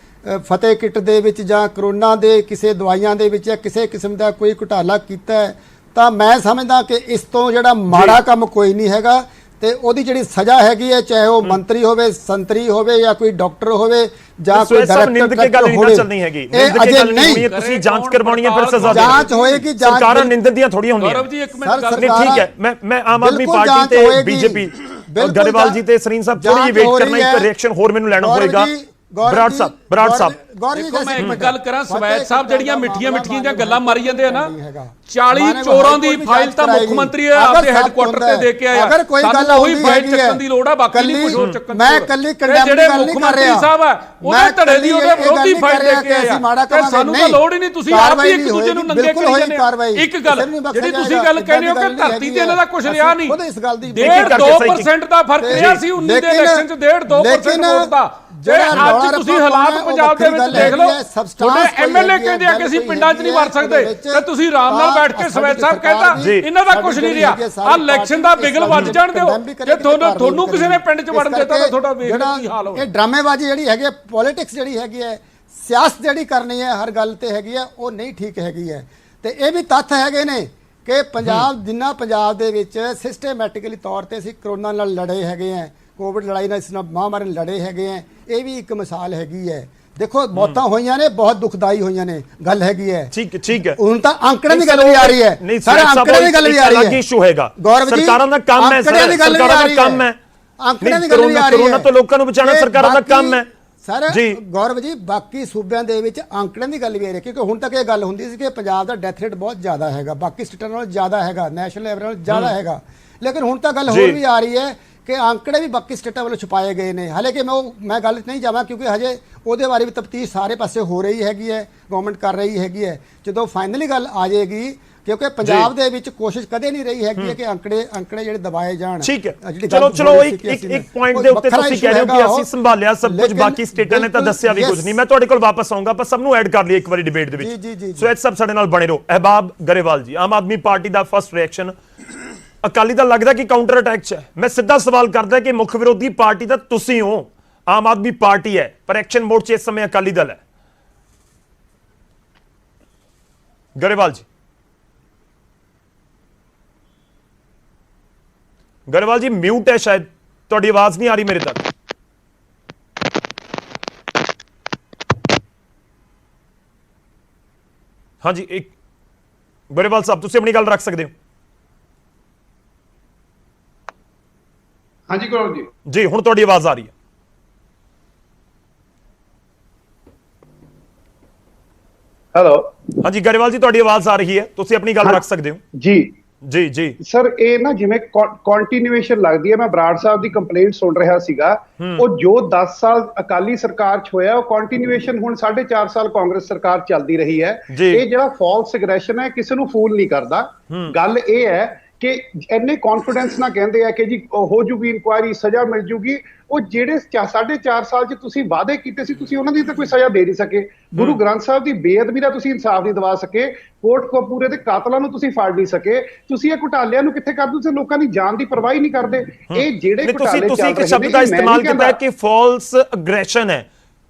ਫਤਿਹ ਕਿਟ ਦੇ ਵਿੱਚ ਜਾਂ ਕਰੋਨਾ ਦੇ ਕਿਸੇ ਦਵਾਈਆਂ ਦੇ ਵਿੱਚ ਜਾਂ ਕਿਸੇ ਕਿਸਮ ਦਾ ਕੋਈ ਘੁਟਾਲਾ ਕੀਤਾ ਹੈ, ਤਾਂ ਮੈਂ ਸਮਝਦਾ ਕਿ ਇਸ ਤੋਂ ਜਿਹੜਾ ਮਾੜਾ ਕੰਮ ਕੋਈ ਨਹੀਂ ਹੈਗਾ। ਤੇ ਉਹਦੀ ਜਿਹੜੀ ਸਜ਼ਾ ਹੈਗੀ ਹੈ, ਚਾਹੇ ਉਹ ਮੰਤਰੀ ਹੋਵੇ, ਸੰਤਰੀ ਹੋਵੇ ਜਾਂ ਕੋਈ ਡਾਕਟਰ ਹੋਵੇ ਜਾਂ ਕੋਈ ਡਾਇਰੈਕਟਰ ਹੋਵੇ, ਚੱਲਣੀ ਹੈਗੀ। ਇਹ ਅਜੇ ਨਹੀਂ, ਤੁਸੀਂ ਜਾਂਚ ਕਰਵਾਉਣੀ ਹੈ, ਫਿਰ ਸਜ਼ਾ ਜਾਂਚ ਹੋਏਗੀ। ਸਰਕਾਰਾਂ ਨਿੰਦਦੀਆਂ ਥੋੜੀ ਹੁੰਦੀਆਂ। ਗੌਰਵ ਜੀ ਇੱਕ ਮਿੰਟ ਗੱਲ, ਠੀਕ ਹੈ, ਮੈਂ ਆਮ ਆਦਮੀ ਪਾਰਟੀ ਤੇ ਬੀਜੇਪੀ, ਗਰੇਵਾਲ ਜੀ ਤੇ ਸਰੀਨ ਸਾਹਿਬ ਥੋੜੀ ਜਿਹੀ ਵੇਟ ਕਰਨਾ, ਇੱਕ ਰਿਐਕਸ਼ਨ ਹੋਰ ਮੈਨੂੰ ਲੈਣਾ ਹੋਏਗਾ। ਬਰਾੜ ਸਾਹਿਬ ਦੇਖੋ ਮੈਂ ਇੱਕ ਗੱਲ ਕਰਾਂ, ਸਵੈਤ ਸਾਹਿਬ ਜਿਹੜੀਆਂ ਮਿੱਠੀਆਂ ਦੀਆਂ ਗੱਲਾਂ ਮਾਰੀ ਜਾਂਦੇ ਆ ਨਾ, 40 ਚੋਰਾਂ ਦੀ ਫਾਈਲ ਤਾਂ ਮੁੱਖ ਮੰਤਰੀ ਆਪਦੇ ਹੈੱਡਕੁਆਟਰ ਤੇ ਦੇ ਕੇ ਆਇਆ। ਅਗਰ ਕੋਈ ਗੱਲ ਉਹੀ ਫਾਈਲ ਚੱਕਣ ਦੀ ਲੋੜ ਆ, ਬਾਕੀ ਨਹੀਂ ਕੁਝ ਹੋਰ ਚੱਕਣ। ਮੈਂ ਕੱਲੀ ਕੰਡੈਮ ਜਿਹੜੇ ਮੁੱਖ ਮੰਤਰੀ ਸਾਹਿਬ ਆ ਉਹਦੇ ਧੜੇ ਦੀ ਉਹਦੇ ਵਿਰੋਧੀ ਫਾਈਲ ਦੇ ਕੇ ਆਇਆ, ਤੇ ਸਾਨੂੰ ਤਾਂ ਲੋੜ ਹੀ ਨਹੀਂ। ਤੁਸੀਂ ਆਪ ਹੀ ਇੱਕ ਦੂਜੇ ਨੂੰ ਨੰਗੇ ਕਰੀ ਜਾਂਦੇ। ਇੱਕ ਗੱਲ ਜਿਹੜੀ ਤੁਸੀਂ ਗੱਲ ਕਹਿੰਦੇ ਹੋ ਕਿ ਧਰਤੀ ਤੇ ਇਹਨਾਂ ਦਾ ਕੁਝ ਰਿਹਾ ਨਹੀਂ, 1.5% ਦਾ ਫਰਕ ਰਿਹਾ ਸੀ 19 ਦੇ ਇਲੈਕਸ਼ਨ ਚ, 1.5% ਵੋਟ ਦਾ। ਜੇ ਅੱਜ ਤੁਸੀਂ ਹਾਲਾਤ ਪੰਜਾਬ ਦੇ ਵਿੱਚ ਦੇਖ ਲਓ, ਤੁਹਾਡੇ ਐਮਐਲਏ ਕਹਿੰਦੇ ਆ ਕਿ ਅਸੀਂ ਪਿੰਡਾਂ 'ਚ ਨਹੀਂ ਵੜ ਸਕਦੇ, ਤੇ ਤੁਸੀਂ ਆਰਾਮ ਨਾਲ ਬੈਠ ਕੇ ਸਵੈਤ ਸਾਹਿਬ ਕਹਿੰਦਾ ਇਹਨਾਂ ਦਾ ਕੁਝ ਨਹੀਂ ਰਿਹਾ। ਆ ਇਲੈਕਸ਼ਨ ਦਾ ਬਿਗਲ ਵੱਜ ਜਾਣ ਦਿਓ, ਜੇ ਤੁਹਾਨੂੰ ਕਿਸੇ ਨੇ ਪਿੰਡ 'ਚ ਵੜਨ ਦਿੱਤਾ ਤਾਂ ਤੁਹਾਡਾ ਵੇਖ ਕੀ ਹਾਲ ਹੋਵੇ। ਇਹ ਡਰਾਮੇਬਾਜ਼ੀ ਜਿਹੜੀ ਹੈਗੀ ਹੈ, ਪੋਲਿਟਿਕਸ ਜਿਹੜੀ ਹੈਗੀ ਹੈ, ਸਿਆਸਤ ਜਿਹੜੀ ਕਰਨੀ ਹੈ ਹਰ ਗੱਲ ਤੇ ਹੈਗੀ ਹੈ, ਉਹ ਨਹੀਂ ਠੀਕ ਹੈਗੀ ਹੈ। ਤੇ ਇਹ ਵੀ ਤੱਥ ਹੈਗੇ ਨੇ ਕਿ ਪੰਜਾਬ ਦੇ ਵਿੱਚ ਸਿਸਟੇਮੈਟਿਕਲੀ ਤੌਰ ਤੇ ਅਸੀਂ ਕਰੋਨਾ ਨਾਲ ਲੜੇ ਹੈਗੇ ਆ, ਕੋਵਿਡ ਲੜਾਈ ਨਾਲ, ਇਸ ਨਾਲ ਮਹਾਮਾਰੀ ਨਾਲ ਲੜੇ ਹੈਗੇ ਆ। ਇਹ ਵੀ ਇੱਕ ਮਿਸਾਲ ਹੈਗੀ ਹੈ। ਦੇਖੋ ਮੌਤਾਂ ਹੋਈਆਂ ਨੇ, ਬਹੁਤ ਦੁਖਦਾਈ ਹੋਈਆਂ ਨੇ, ਗੱਲ ਹੈਗੀ ਹੈ। ਠੀਕ ਹੈ, ਹੁਣ ਤਾਂ ਅੰਕੜੇ ਦੀ ਗੱਲ ਵੀ ਆ ਰਹੀ ਹੈ, ਸਾਰੇ ਅੰਕੜੇ ਦੀ ਗੱਲ ਵੀ ਆ ਰਹੀ ਹੈ। ਅਲੱਗ ਇਸ਼ੂ ਹੈਗਾ, ਸਰਕਾਰਾਂ ਦਾ ਕੰਮ ਹੈ, ਸਰਕਾਰਾਂ ਦਾ ਕੰਮ ਹੈ, ਅੰਕੜਿਆਂ ਦੀ ਗੱਲ ਵੀ ਆ ਰਹੀ ਹੈ। ਕਰੋਨਾ ਤੋਂ ਲੋਕਾਂ ਨੂੰ ਬਚਾਉਣਾ ਸਰਕਾਰਾਂ ਦਾ ਕੰਮ ਹੈ ਸਰ। ਗੌਰਵ ਜੀ, ਬਾਕੀ ਸੂਬਿਆਂ ਦੇ ਵਿੱਚ ਅੰਕੜਿਆਂ ਦੀ ਗੱਲ ਵੀ ਆ ਰਹੀ ਹੈ, ਕਿਉਂਕਿ ਹੁਣ ਤੱਕ ਇਹ ਗੱਲ ਹੁੰਦੀ ਸੀ ਕਿ ਪੰਜਾਬ ਦਾ ਡੈਥ ਰੇਟ ਬਹੁਤ ਜ਼ਿਆਦਾ ਹੈਗਾ, ਬਾਕੀ ਸਟੇਟਾਂ ਨਾਲੋਂ ਜ਼ਿਆਦਾ ਹੈਗਾ, ਨੈਸ਼ਨਲ ਲੈਵਲ ਨਾਲੋਂ ਜ਼ਿਆਦਾ ਹੈਗਾ। ਲੇਕਿਨ ਹੁਣ ਤਾਂ ਗੱਲ ਹੋਰ ਵੀ ਆ ਰਹੀ ਹੈ ਕਿ ਅੰਕੜੇ ਵੀ ਬਾਕੀ ਸਟੇਟਾਂ ਵੱਲੋਂ ਛੁਪਾਏ ਗਏ ਨੇ। ਹਾਲਾਂਕਿ ਮੈਂ ਗੱਲ ਨਹੀਂ ਜਾਵਾਂ, ਕਿਉਂਕਿ ਹਜੇ ਉਹਦੇ ਬਾਰੇ ਵੀ ਤਫਤੀਸ਼ ਸਾਰੇ ਪਾਸੇ ਹੋ ਰਹੀ ਹੈਗੀ ਹੈ, ਗਵਰਨਮੈਂਟ ਕਰ ਰਹੀ ਹੈਗੀ ਹੈ। ਜਦੋਂ ਫਾਈਨਲੀ ਗੱਲ ਆ ਜਾਏਗੀ, ਕਿਉਂਕਿ ਪੰਜਾਬ ਦੇ ਵਿੱਚ ਕੋਸ਼ਿਸ਼ ਕਦੇ ਨਹੀਂ ਰਹੀ ਹੈਗੀ ਹੈ ਕਿ ਅੰਕੜੇ ਜਿਹੜੇ ਦਬਾਏ ਜਾਣ। ਠੀਕ ਹੈ, ਚਲੋ ਇੱਕ ਪੁਆਇੰਟ ਦੇ ਉੱਤੇ ਤੁਸੀਂ ਕਹਿ ਰਹੇ ਹੋ ਕਿ ਅਸੀਂ ਸੰਭਾਲਿਆ ਸਭ ਕੁਝ, ਬਾਕੀ ਸਟੇਟਾਂ ਨੇ ਤਾਂ ਦੱਸਿਆ ਵੀ ਕੁਝ ਨਹੀਂ। ਮੈਂ ਤੁਹਾਡੇ ਕੋਲ ਵਾਪਸ ਆਉਂਗਾ, ਪਰ ਸਭ ਨੂੰ ਐਡ ਕਰ ਲਈਏ ਇੱਕ ਵਾਰੀ ਡਿਬੇਟ ਦੇ ਵਿੱਚ। ਸੋ ਇਹ ਸਭ ਸਾਡੇ ਨਾਲ ਬਣੇ ਰਹੋ। ਅਹਿਬਾਬ ਗਰੇਵਾਲ ਜੀ, ਆਮ ਆਦਮੀ ਪਾਰਟੀ ਦਾ ਫਸਟ ਰਿਐਕਸ਼ਨ, ਅਕਾਲੀ ਦਲ ਲੱਗਦਾ ਕਿ ਕਾਊਂਟਰ ਅਟੈਕ 'ਚ ਹੈ। ਮੈਂ ਸਿੱਧਾ ਸਵਾਲ ਕਰਦਾ ਕਿ ਮੁੱਖ ਵਿਰੋਧੀ ਪਾਰਟੀ ਤਾਂ ਤੁਸੀਂ ਹੋ, ਆਮ ਆਦਮੀ ਪਾਰਟੀ ਹੈ, ਪਰ ਐਕਸ਼ਨ ਮੋਡ 'ਚ ਇਸ ਸਮੇਂ ਅਕਾਲੀ ਦਲ ਹੈ। ਗਰੇਵਾਲ ਜੀ ਮਿਊਟ ਹੈ, ਸ਼ਾਇਦ ਤੁਹਾਡੀ ਆਵਾਜ਼ ਨਹੀਂ ਆ ਰਹੀ ਮੇਰੇ ਤੱਕ। ਹਾਂਜੀ, ਇੱਕ ਗਰੇਵਾਲ ਸਾਹਿਬ ਤੁਸੀਂ ਆਪਣੀ ਗੱਲ ਰੱਖ ਸਕਦੇ ਹੋ। ਹਾਂਜੀ ਗੌਰਵ ਜੀ, ਜੀ ਹੁਣ ਤੁਹਾਡੀ ਆਵਾਜ਼ ਆ ਰਹੀ ਹੈ। ਹੈਲੋ। ਹਾਂਜੀ ਗਰੇਵਾਲ ਜੀ, ਤੁਹਾਡੀ ਆਵਾਜ਼ ਆ ਰਹੀ ਹੈ, ਤੁਸੀਂ ਆਪਣੀ ਗੱਲ ਰੱਖ ਸਕਦੇ ਹੋ। ਜੀ ਸਰ, ਇਹ ਨਾ ਜਿਵੇਂ ਕੰਟੀਨਿਊਏਸ਼ਨ ਲੱਗਦੀ ਹੈ। ਮੈਂ ਬਰਾੜ ਸਾਹਿਬ ਦੀ ਕੰਪਲੇਂਟ ਸੁਣ ਰਿਹਾ ਸੀਗਾ, ਉਹ ਜੋ 10 ਸਾਲ ਅਕਾਲੀ ਸਰਕਾਰ 'ਚ ਹੋਇਆ, ਉਹ ਕੰਟੀਨਿਊਏਸ਼ਨ ਹੁਣ 4.5 ਸਾਲ ਕਾਂਗਰਸ ਸਰਕਾਰ ਚੱਲਦੀ ਰਹੀ ਹੈ। ਇਹ ਜਿਹੜਾ ਫਾਲਸ ਐਗਰੈਸ਼ਨ ਹੈ, ਕਿਸੇ ਨੂੰ ਫੂਲ ਨਹੀਂ ਕਰਦਾ। ਗੱਲ ਇਹ ਹੈ ਕਿ ਇੰਨੇ ਕੌਨਫੀਡੈਂਸ ਨਾਲ ਕਹਿੰਦੇ ਆ ਕਿ ਜੀ ਹੋ ਜੂਗੀ ਇਨਕੁਆਇਰੀ, ਸਜ਼ਾ ਮਿਲ ਜੂਗੀ। ਉਹ ਜਿਹੜੇ 4.5 ਸਾਲ 'ਚ ਤੁਸੀਂ ਵਾਅਦੇ ਕੀਤੇ ਸੀ, ਤੁਸੀਂ ਉਹਨਾਂ ਦੀ ਤਾਂ ਕੋਈ ਸਜ਼ਾ ਦੇ ਨਹੀਂ ਸਕੇ। ਗੁਰੂ ਗ੍ਰੰਥ ਸਾਹਿਬ ਦੀ ਬੇਅਦਬੀ ਦਾ ਤੁਸੀਂ ਇਨਸਾਫ ਨਹੀਂ ਦਿਵਾ ਸਕੇ। ਕੋਟ ਕਪੂਰੇ ਦੇ ਕਾਤਲਾਂ ਨੂੰ ਤੁਸੀਂ ਫੜ ਨਹੀਂ ਸਕੇ। ਤੁਸੀਂ ਇਹ ਘੁਟਾਲਿਆਂ ਨੂੰ ਕਿੱਥੇ ਕਰਦੇ? ਤੁਸੀਂ ਲੋਕਾਂ ਦੀ ਜਾਨ ਦੀ ਪਰਵਾਹ ਹੀ ਨਹੀਂ ਕਰਦੇ। ਇਹ ਜਿਹੜੇ ਘੁਟਾਲੇ ਤੁਸੀਂ ਇੱਕ ਸ਼ਬਦ ਦਾ ਇਸਤੇਮਾਲ ਕੀਤਾ ਹੈ ਕਿ ਫਾਲਸ ਐਗਰੈਸ਼ਨ ਹੈ।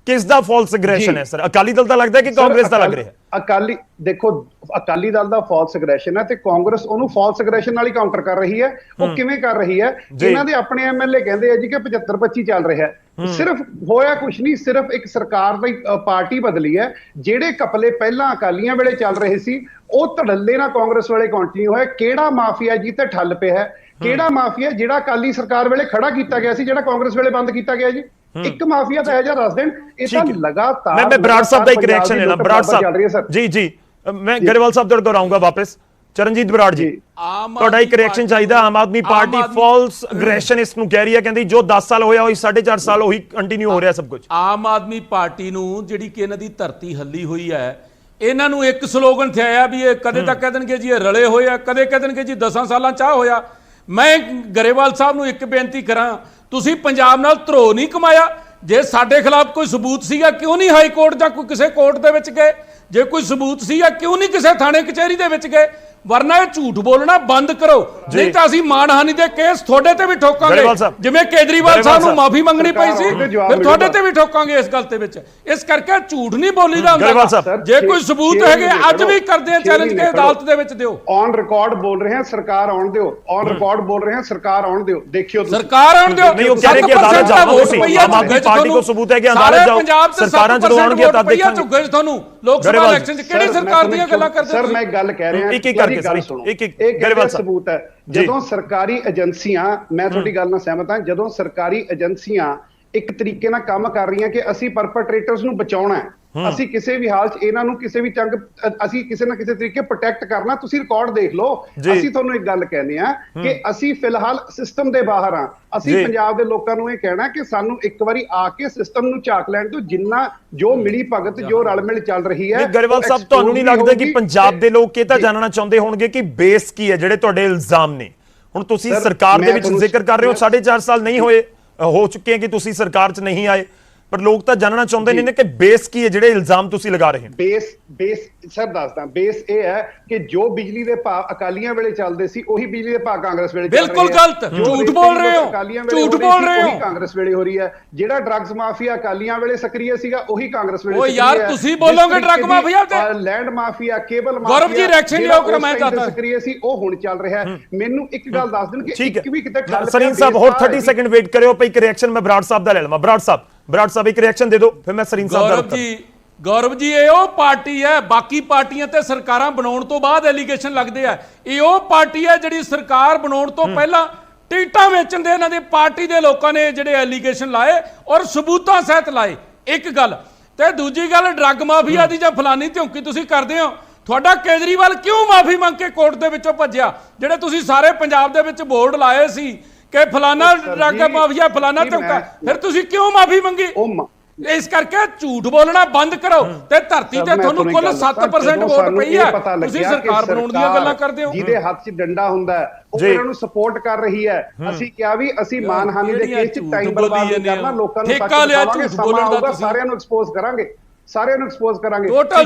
ਕਿਸ ਦਾ ਫਾਲਸ ਐਗਰੈਸ਼ਨ ਹੈ ਸਰ? ਅਕਾਲੀ ਦਲ ਦਾ ਲੱਗਦਾ ਹੈ ਕਿ ਕਾਂਗਰਸ ਦਾ ਲੱਗ ਰਿਹਾ ਹੈ? ਦੇਖੋ, ਅਕਾਲੀ ਦਲ ਦਾ ਫਾਲਸ ਐਗਰੈਸ਼ਨ ਹੈ ਤੇ ਕਾਂਗਰਸ ਉਹਨੂੰ ਫਾਲਸ ਐਗਰੈਸ਼ਨ ਨਾਲ ਹੀ ਕਾਊਂਟਰ ਕਰ ਰਹੀ ਹੈ। ਉਹ ਕਿਵੇਂ ਕਰ ਰਹੀ ਹੈ? ਇਹਨਾਂ ਦੇ ਆਪਣੇ ਐਮਐਲਏ ਕਹਿੰਦੇ ਆ ਜੀ ਕਿ 75-25 ਚੱਲ ਰਿਹਾ ਹੈ। ਸਿਰਫ ਹੋਇਆ ਕੁਛ ਨਹੀਂ, ਸਿਰਫ ਇੱਕ ਸਰਕਾਰ ਦੀ ਪਾਰਟੀ ਬਦਲੀ ਹੈ। ਜਿਹੜੇ ਕਪਲੇ ਪਹਿਲਾਂ ਅਕਾਲੀਆਂ ਵੇਲੇ ਚੱਲ ਰਹੇ ਸੀ, ਉਹ ਧੜੱਲੇ ਨਾਲ ਕਾਂਗਰਸ ਵੇਲੇ ਕੰਟੀਨਿਊ ਹੋਇਆ। ਕਿਹੜਾ ਮਾਫੀਆ ਜੀ ਤੇ ਠੱਲ ਪਿਆ ਹੈ? ਕਿਹੜਾ ਮਾਫੀਆ ਜਿਹੜਾ ਅਕਾਲੀ ਸਰਕਾਰ ਵੇਲੇ ਖੜਾ ਕੀਤਾ ਗਿਆ ਸੀ, ਜਿਹੜਾ ਕਾਂਗਰਸ ਵੇਲੇ ਬੰਦ ਕੀਤਾ ਗਿਆ ਜੀ? ਇੱਕ ਮਾਫੀਆ ਤਾਂ ਇਹ ਜਿਹਾ ਦੱਸ ਦੇਣ। ਇਹ ਤਾਂ ਲਗਾਤਾਰ ਮੈਂ ਬਰਾੜ ਸਾਹਿਬ ਦਾ ਇੱਕ ਰਿਐਕਸ਼ਨ ਲੈਣਾ। ਬਰਾੜ ਸਾਹਿਬ ਜੀ ਮੈਂ ਗਰੇਵਾਲ ਸਾਹਿਬ ਤੁਹਾਡੇ ਕੋਲ ਆਉਂਗਾ ਵਾਪਸ। ਚਰਨਜੀਤ ਬਰਾੜ ਜੀ, ਤੁਹਾਡਾ ਇੱਕ ਰਿਐਕਸ਼ਨ ਚਾਹੀਦਾ। Aam Aadmi party false aggression ਇਸ ਨੂੰ ਕਹਿ ਰਹੀ ਹੈ, ਕਹਿੰਦੀ ਜੋ 10 ਸਾਲ ਹੋਇਆ ਉਹੀ 4.5 ਸਾਲ ਉਹੀ ਕੰਟੀਨਿਊ ਹੋ ਰਿਹਾ ਸਭ ਕੁਝ। ਆਮ ਆਦਮੀ ਪਾਰਟੀ ਨੂੰ ਜਿਹੜੀ ਕਿ ਇਹਨਾਂ ਦੀ ਧਰਤੀ ਹੱਲੀ ਹੋਈ ਹੈ, ਇਹਨਾਂ ਨੂੰ ਇੱਕ ਸਲੋਗਨ ਤੇ ਆਇਆ ਵੀ ਇਹ ਕਦੇ ਤਾਂ ਕਹਿ ਦੇਣਗੇ ਜੀ ਇਹ ਰਲੇ ਹੋਏ ਆ, ਕਦੇ ਕਹਿ ਦੇਣਗੇ ਜੀ 10 ਸਾਲਾਂ ਚਾਹ ਹੋਇਆ। ਮੈਂ ਗਰੇਵਾਲ ਸਾਹਿਬ ਨੂੰ ਇੱਕ ਬੇਨਤੀ ਕਰਾਂ, ਤੁਸੀਂ ਪੰਜਾਬ ਨਾਲ ਧਰੋ ਨਹੀਂ ਕਮਾਇਆ। ਜੇ ਸਾਡੇ ਖਿਲਾਫ ਕੋਈ ਸਬੂਤ ਸੀਗਾ ਕਿਉਂ ਨਹੀਂ ਹਾਈ ਕੋਰਟ ਜਾਂ ਕੋਈ ਕਿਸੇ ਕੋਰਟ ਦੇ ਵਿੱਚ ਗਏ? ਜੇ ਕੋਈ ਸਬੂਤ ਸੀਗਾ ਕਿਉਂ ਨਹੀਂ ਕਿਸੇ ਥਾਣੇ ਕਚਹਿਰੀ ਦੇ ਵਿੱਚ ਗਏ? ਵਰਨਾ ਇਹ ਝੂਠ ਬੋਲਣਾ ਬੰਦ ਕਰੋ, ਨਹੀਂ ਤਾਂ ਅਸੀਂ ਮਾਨਹਾਨੀ ਦੇ ਕੇਸ ਤੁਹਾਡੇ ਤੇ ਵੀ ਠੋਕਾਂਗੇ। ਜਿਵੇਂ ਕੇਜਰੀਵਾਲ ਸਾਹਿਬ ਨੂੰ ਮਾਫੀ ਮੰਗਣੀ ਪਈ ਸੀ, ਫਿਰ ਤੁਹਾਡੇ ਤੇ ਵੀ ਠੋਕਾਂਗੇ ਇਸ ਗੱਲ ਤੇ ਵਿੱਚ। ਇਸ ਕਰਕੇ ਝੂਠ ਨਹੀਂ ਬੋਲੀਦਾ ਹੁੰਦਾ। ਜੇ ਕੋਈ ਸਬੂਤ ਹੈਗੇ ਅੱਜ ਵੀ ਕਰਦੇ ਆ ਚੈਲੰਜ ਕੇ ਅਦਾਲਤ ਦੇ ਵਿੱਚ ਦਿਓ। ਔਨ ਰਿਕਾਰਡ ਬੋਲ ਰਹੇ ਹਾਂ ਸਰਕਾਰ ਆਉਣ ਦਿਓ, ਔਨ ਰਿਕਾਰਡ ਬੋਲ ਰਹੇ ਹਾਂ ਸਰਕਾਰ ਆਉਣ ਦਿਓ। ਦੇਖਿਓ ਸਰਕਾਰ ਆਉਣ ਦਿਓ। ਨਹੀਂ ਉਹ ਕਹਿ ਰਹੇ ਕਿ ਅਦਾਲਤ ਜਾਓ ਤੁਸੀਂ। ਆਮ ਆਦਮੀ ਪਾਰਟੀ ਕੋ ਸਬੂਤ ਹੈ ਕਿ ਅਦਾਲਤ ਜਾਓ। ਸਰਕਾਰਾਂ ਜਦੋਂ ਆਉਣਗੇ ਤਾਂ ਦੇਖਾਂਗੇ। ਝੁੱਗੇ ਤੁਹਾਨੂੰ ਲੋਕ ਸਭਾ ਇਲੈਕਸ਼ਨ 'ਚ ਕਿਹੜੀ ਸਰਕਾਰ ਦੀਆਂ ਗੱਲਾਂ ਕਰਦੇ ਸਰ? ਮੈਂ ਗੱਲ ਕਹਿ ਰਿਹਾ ਇੱਕ ਇੱਕ ਕਰਕੇ ਇਹ ਸਬੂਤ ਹੈ। ਜਦੋਂ ਸਰਕਾਰੀ ਏਜੰਸੀਆਂ, ਮੈਂ ਤੁਹਾਡੀ ਗੱਲ ਨਾਲ ਸਹਿਮਤ ਹਾਂ, ਜਦੋਂ ਸਰਕਾਰੀ ਏਜੰਸੀਆਂ ਇੱਕ ਤਰੀਕੇ ਨਾਲ ਕੰਮ ਕਰ ਰਹੀਆਂ ਕਿ ਅਸੀਂ ਪਰਪਟਰੇਟਰਸ ਨੂੰ ਬਚਾਉਣਾ ਹੈ, ਅਸੀਂ ਕਿਸੇ ਵੀ ਹਾਲ 'ਚ ਇਹਨਾਂ ਨੂੰ ਕਿਸੇ ਵੀ ਅਸੀਂ ਕਿਸੇ ਨਾ ਕਿਸੇ ਤਰੀਕੇ ਪ੍ਰੋਟੈਕਟ ਕਰਨਾ, ਤੁਸੀਂ ਰਿਕਾਰਡ ਦੇਖ ਲਓ। ਅਸੀਂ ਤੁਹਾਨੂੰ ਇੱਕ ਗੱਲ ਕਹਿੰਦੇ ਆ ਕਿ ਅਸੀਂ ਫਿਲਹਾਲ ਸਿਸਟਮ ਦੇ ਬਾਹਰ ਆ। ਅਸੀਂ ਪੰਜਾਬ ਦੇ ਲੋਕਾਂ ਨੂੰ ਇਹ ਕਹਿਣਾ ਕਿ ਸਾਨੂੰ ਇੱਕ ਵਾਰੀ ਆ ਕੇ ਸਿਸਟਮ ਨੂੰ ਝਾਕ ਲੈਣ ਤੋਂ, ਜਿੰਨਾ ਜੋ ਮਿਲੀ ਭਗਤ ਜੋ ਰਲ ਮਿਲ ਚੱਲ ਰਹੀ ਹੈ। ਗਰੇਵਾਲ ਸਾਹਿਬ, ਤੁਹਾਨੂੰ ਨਹੀਂ ਲੱਗਦਾ ਕਿ ਪੰਜਾਬ ਦੇ ਲੋਕ ਇਹ ਤਾਂ ਜਾਣਨਾ ਚਾਹੁੰਦੇ ਹੋਣਗੇ ਕਿ ਬੇਸ ਕੀ ਹੈ ਜਿਹੜੇ ਤੁਹਾਡੇ ਇਲਜ਼ਾਮ ਨੇ? ਹੁਣ ਤੁਸੀਂ ਸਰਕਾਰ ਦੇ ਵਿੱਚ ਜ਼ਿਕਰ ਕਰ ਰਹੇ ਹੋ 4.5 ਸਾਲ ਨਹੀਂ ਹੋਏ, ਹੋ ਚੁੱਕੇ ਕਿ ਤੁਸੀਂ ਸਰਕਾਰ 'ਚ ਨਹੀਂ ਆਏ, ਪਰ ਲੋਕ ਤਾਂ ਜਾਣਨਾ ਚਾਹੁੰਦੇ ਨੇ ਕਿ ਬੇਸ ਕੀ ਹੈ ਜਿਹੜੇ ਇਲਜ਼ਾਮ ਤੁਸੀਂ ਲਗਾ ਰਹੇ ਹੋ? ਬੇਸ ਸਰ ਦੱਸਦਾ, ਬੇਸ ਇਹ ਹੈ ਕਿ ਜੋ ਬਿਜਲੀ ਦੇ ਭਾਅ ਅਕਾਲੀਆਂ ਵੇਲੇ ਚੱਲਦੇ ਸੀ ਉਹੀ ਬਿਜਲੀ ਦੇ ਭਾਅ ਕਾਂਗਰਸ ਵੇਲੇ ਚੱਲ ਰਹੇ ਆ। ਬਿਲਕੁਲ ਗਲਤ, ਝੂਠ ਬੋਲ ਰਹੇ ਹੋ, ਝੂਠ ਬੋਲ ਰਹੇ ਹੋ। ਕਾਂਗਰਸ ਵੇਲੇ ਹੋ ਰਹੀ ਹੈ। ਜਿਹੜਾ ਡਰੱਗਸ ਮਾਫੀਆ ਅਕਾਲੀਆਂ ਵੇਲੇ ਸਕਰੀਏ ਸੀਗਾ ਉਹੀ ਕਾਂਗਰਸ ਵੇਲੇ। ਓ ਯਾਰ ਤੁਸੀਂ ਬੋਲੋਗੇ ਡਰੱਗ ਮਾਫੀਆ ਤੇ land mafia, cable mafia, Gaurav ji reaction ਲਿਓ ਕਰ। ਮੈਂ ਚਾਹਤਾ ਸਕਰੀਏ ਸੀ ਉਹ ਹੁਣ ਚੱਲ ਰਿਹਾ ਹੈ। ਮੈਨੂੰ ਇੱਕ ਗੱਲ ਦੱਸ ਦੇਣ ਕਿ ਇੱਕ ਵੀ ਕਿਤੇ ਸਰੀਨ ਸਾਹਿਬ ਹੋਰ 30 ਸੈਕਿੰਡ ਵੇਟ ਕਰਿਓ। ਇੱਕ ਰਿਐਕਸ਼ਨ ਮੈਂ ਬਰਾੜ ਸਾਹਿਬ ਦਾ ਲੈ ਲਵਾਂ। ਬਰਾੜ ਸਾਹਿਬ ਇੱਕ ਰਿਐਕਸ਼ਨ ਦੇ ਦਿਓ, ਫਿਰ ਮੈਂ ਸਰੀਨ ਸਾਹਿਬ ਦਾ। ਗੌਰਵ ਜੀ ਇਹ ਉਹ ਪਾਰਟੀ ਹੈ, ਬਾਕੀ ਪਾਰਟੀਆਂ ਤੇ ਸਰਕਾਰਾਂ ਬਣਾਉਣ ਤੋਂ ਬਾਅਦ ਐਲੀਗੇਸ਼ਨ ਲੱਗਦੇ ਆ। ਇਹ ਉਹ ਪਾਰਟੀ ਹੈ ਜਿਹੜੀ ਸਰਕਾਰ ਬਣਾਉਣ ਤੋਂ ਪਹਿਲਾਂ ਟਿਕਟਾਂ ਵੇਚਣ ਦੇ ਇਹਨਾਂ ਦੇ ਪਾਰਟੀ ਦੇ ਲੋਕਾਂ ਨੇ ਜਿਹੜੇ ਐਲੀਗੇਸ਼ਨ ਲਾਏ ਔਰ ਸਬੂਤਾਂ ਸਹਿਤ ਲਾਏ। ਇੱਕ ਗੱਲ ਤੇ ਦੂਜੀ ਗੱਲ ਡਰੱਗ ਮਾਫੀਆ ਦੀ ਜਾਂ ਫਲਾਨੀ ਧੌਂਕੀ ਤੁਸੀਂ ਕਰਦੇ ਹੋ। ਤੁਹਾਡਾ ਕੇਜਰੀਵਾਲ ਕਿਉਂ ਮਾਫੀ ਮੰਗ ਕੇ ਕੋਰਟ ਦੇ ਵਿੱਚੋਂ ਭੱਜਿਆ? ਜਿਹੜੇ ਤੁਸੀਂ ਸਾਰੇ ਪੰਜਾਬ ਦੇ ਵਿੱਚ ਬੋਰਡ ਲਾਏ ਸੀ ਕਿ ਫਲਾਨਾ ਡਰੱਗ ਮਾਫੀਆ, ਫਲਾਨਾ ਧੌਂਕਾ, ਫਿਰ ਤੁਸੀਂ ਕਿਉਂ ਮਾਫੀ ਮੰਗੀ? ਇਸ ਕਰਕੇ ਝੂਠ ਬੋਲਣਾ ਬੰਦ ਕਰੋ ਤੇ ਧਰਤੀ ਤੇ ਤੁਹਾਨੂੰ ਕੁੱਲ 7% ਵੋਟ ਪਈ ਹੈ, ਤੁਸੀਂ ਸਰਕਾਰ ਬਣਾਉਣ ਦੀਆਂ ਗੱਲਾਂ ਕਰਦੇ ਹੋ। ਜਿਹਦੇ ਹੱਥ 'ਚ ਡੰਡਾ ਹੁੰਦਾ ਉਹ ਇਹਨਾਂ ਨੂੰ ਸਪੋਰਟ ਕਰ ਰਹੀ ਹੈ। ਅਸੀਂ ਕਿਹਾ ਵੀ ਅਸੀਂ ਮਾਨਹਾਨੀ ਦੇ ਕੇਸ 'ਚ ਟਾਈਮ ਬਰਬਾਦ ਨਹੀਂ ਕਰਨਾ, ਲੋਕਾਂ ਨੂੰ ਠੇਕਾ ਲਿਆ ਝੂਠ ਬੋਲਣ ਦਾ। ਸਾਰਿਆਂ ਨੂੰ ਐਕਸਪੋਜ਼ ਕਰਾਂਗੇ, ਸਾਰਿਆਂ ਨੂੰ ਐਕਸਪੋਜ਼ ਕਰਾਂਗੇ। ਟੋਟਲ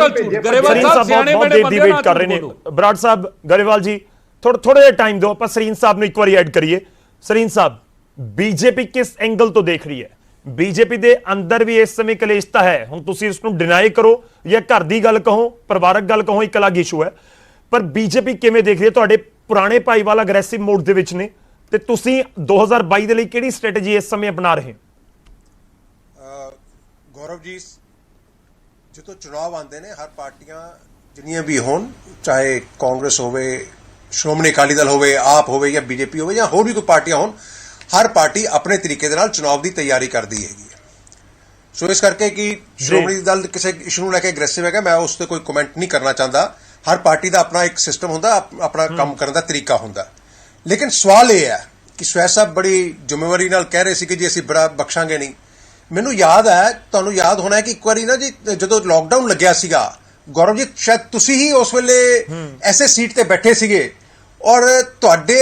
ਝੂਠ। ਗਰੇਵਾਲ ਸਾਹਿਬ ਸਿਆਣੇ ਬੜੇ ਬੰਦੇ ਵੇਟ ਕਰ ਰਹੇ ਨੇ। ਬਰਾੜ ਸਾਹਿਬ, ਗਰੇਵਾਲ ਜੀ ਥੋੜਾ ਜਿਹਾ ਟਾਈਮ ਦਿਓ, ਆਪਾਂ ਸਰੀਨ ਸਾਹਿਬ ਨੂੰ ਇੱਕ ਵਾਰੀ ਐਡ ਕਰੀਏ। ਸਰੀਨ ਸਾਹਿਬ, ਬੀਜੇਪੀ ਕਿਸ ਐਂਗਲ ਤੋਂ ਦੇਖ ਰਹੀ ਹੈ? ਬੀਜੇਪੀ ਦੇ ਅੰਦਰ ਵੀ ਇਸ ਸਮੇਂ ਕਲੇਸ਼ਤਾ ਹੈ। ਹੁਣ ਤੁਸੀਂ ਇਸ ਨੂੰ ਡਿਨਾਈ ਕਰੋ ਜਾਂ ਘਰ ਦੀ ਗੱਲ ਕਹੋ, ਪਰਿਵਾਰਕ ਗੱਲ ਕਹੋ, ਇੱਕ ਅਲੱਗ ਇਸ਼ੂ ਹੈ, ਪਰ ਬੀਜੇਪੀ ਕਿਵੇਂ ਦੇਖ ਰਹੀ ਹੈ? ਤੁਹਾਡੇ ਪੁਰਾਣੇ ਭਾਈਵਾਲ ਅਗਰੈਸਿਵ ਮੋਡ ਦੇ ਵਿੱਚ ਨੇ ਤੇ ਤੁਸੀਂ 2022 ਦੇ ਲਈ ਕਿਹੜੀ ਸਟ੍ਰੈਟਜੀ ਇਸ ਸਮੇਂ ਅਪਣਾ ਰਹੇ ਹੋ? ਗੌਰਵ ਜੀ, ਜਦੋਂ ਚੁਣਾਵ ਆਉਂਦੇ ਨੇ ਹਰ ਪਾਰਟੀਆਂ ਜਿੰਨੀਆਂ ਵੀ ਹੋਣ, ਚਾਹੇ ਕਾਂਗਰਸ ਹੋਵੇ, ਸ਼੍ਰੋਮਣੀ ਅਕਾਲੀ ਦਲ ਹੋਵੇ, ਆਪ ਹੋਵੇ ਜਾਂ ਬੀਜੇਪੀ ਹੋਵੇ ਜਾਂ ਹੋਰ ਵੀ ਕੋਈ ਪਾਰਟੀਆਂ ਹੋਣ, ਹਰ ਪਾਰਟੀ ਆਪਣੇ ਤਰੀਕੇ ਦੇ ਨਾਲ ਚੁਣਾਵ ਦੀ ਤਿਆਰੀ ਕਰਦੀ ਹੈਗੀ ਹੈ। ਸੋ ਇਸ ਕਰਕੇ ਕਿ ਸ਼੍ਰੋਮਣੀ ਦਲ ਕਿਸੇ ਇਸ਼ੂ ਨੂੰ ਲੈ ਕੇ ਐਗਰੈਸਿਵ ਹੈਗਾ, ਮੈਂ ਉਸ ਤੇ ਕੋਈ ਕਮੈਂਟ ਨਹੀਂ ਕਰਨਾ ਚਾਹੁੰਦਾ। ਹਰ ਪਾਰਟੀ ਦਾ ਆਪਣਾ ਇੱਕ ਸਿਸਟਮ ਹੁੰਦਾ, ਆਪਣਾ ਕੰਮ ਕਰਨ ਦਾ ਤਰੀਕਾ ਹੁੰਦਾ। ਲੇਕਿਨ ਸਵਾਲ ਇਹ ਹੈ ਕਿ ਸਵੈ ਸਾਹਿਬ ਬੜੀ ਜ਼ਿੰਮੇਵਾਰੀ ਨਾਲ ਕਹਿ ਰਹੇ ਸੀ ਕਿ ਜੀ ਅਸੀਂ ਬੜਾ ਬਖਸ਼ਾਂਗੇ ਨਹੀਂ। ਮੈਨੂੰ ਯਾਦ ਹੈ, ਤੁਹਾਨੂੰ ਯਾਦ ਹੋਣਾ ਹੈ ਕਿ ਇੱਕ ਵਾਰੀ ਨਾ ਜੀ ਜਦੋਂ ਲਾਕਡਾਊਨ ਲੱਗਿਆ ਸੀਗਾ, ਗੌਰਵ ਜੀ ਸ਼ਾਇਦ ਤੁਸੀਂ ਹੀ ਉਸ ਵੇਲੇ ਐਸੇ ਸੀਟ ਤੇ ਬੈਠੇ ਸੀਗੇ ਔਰ ਤੁਹਾਡੇ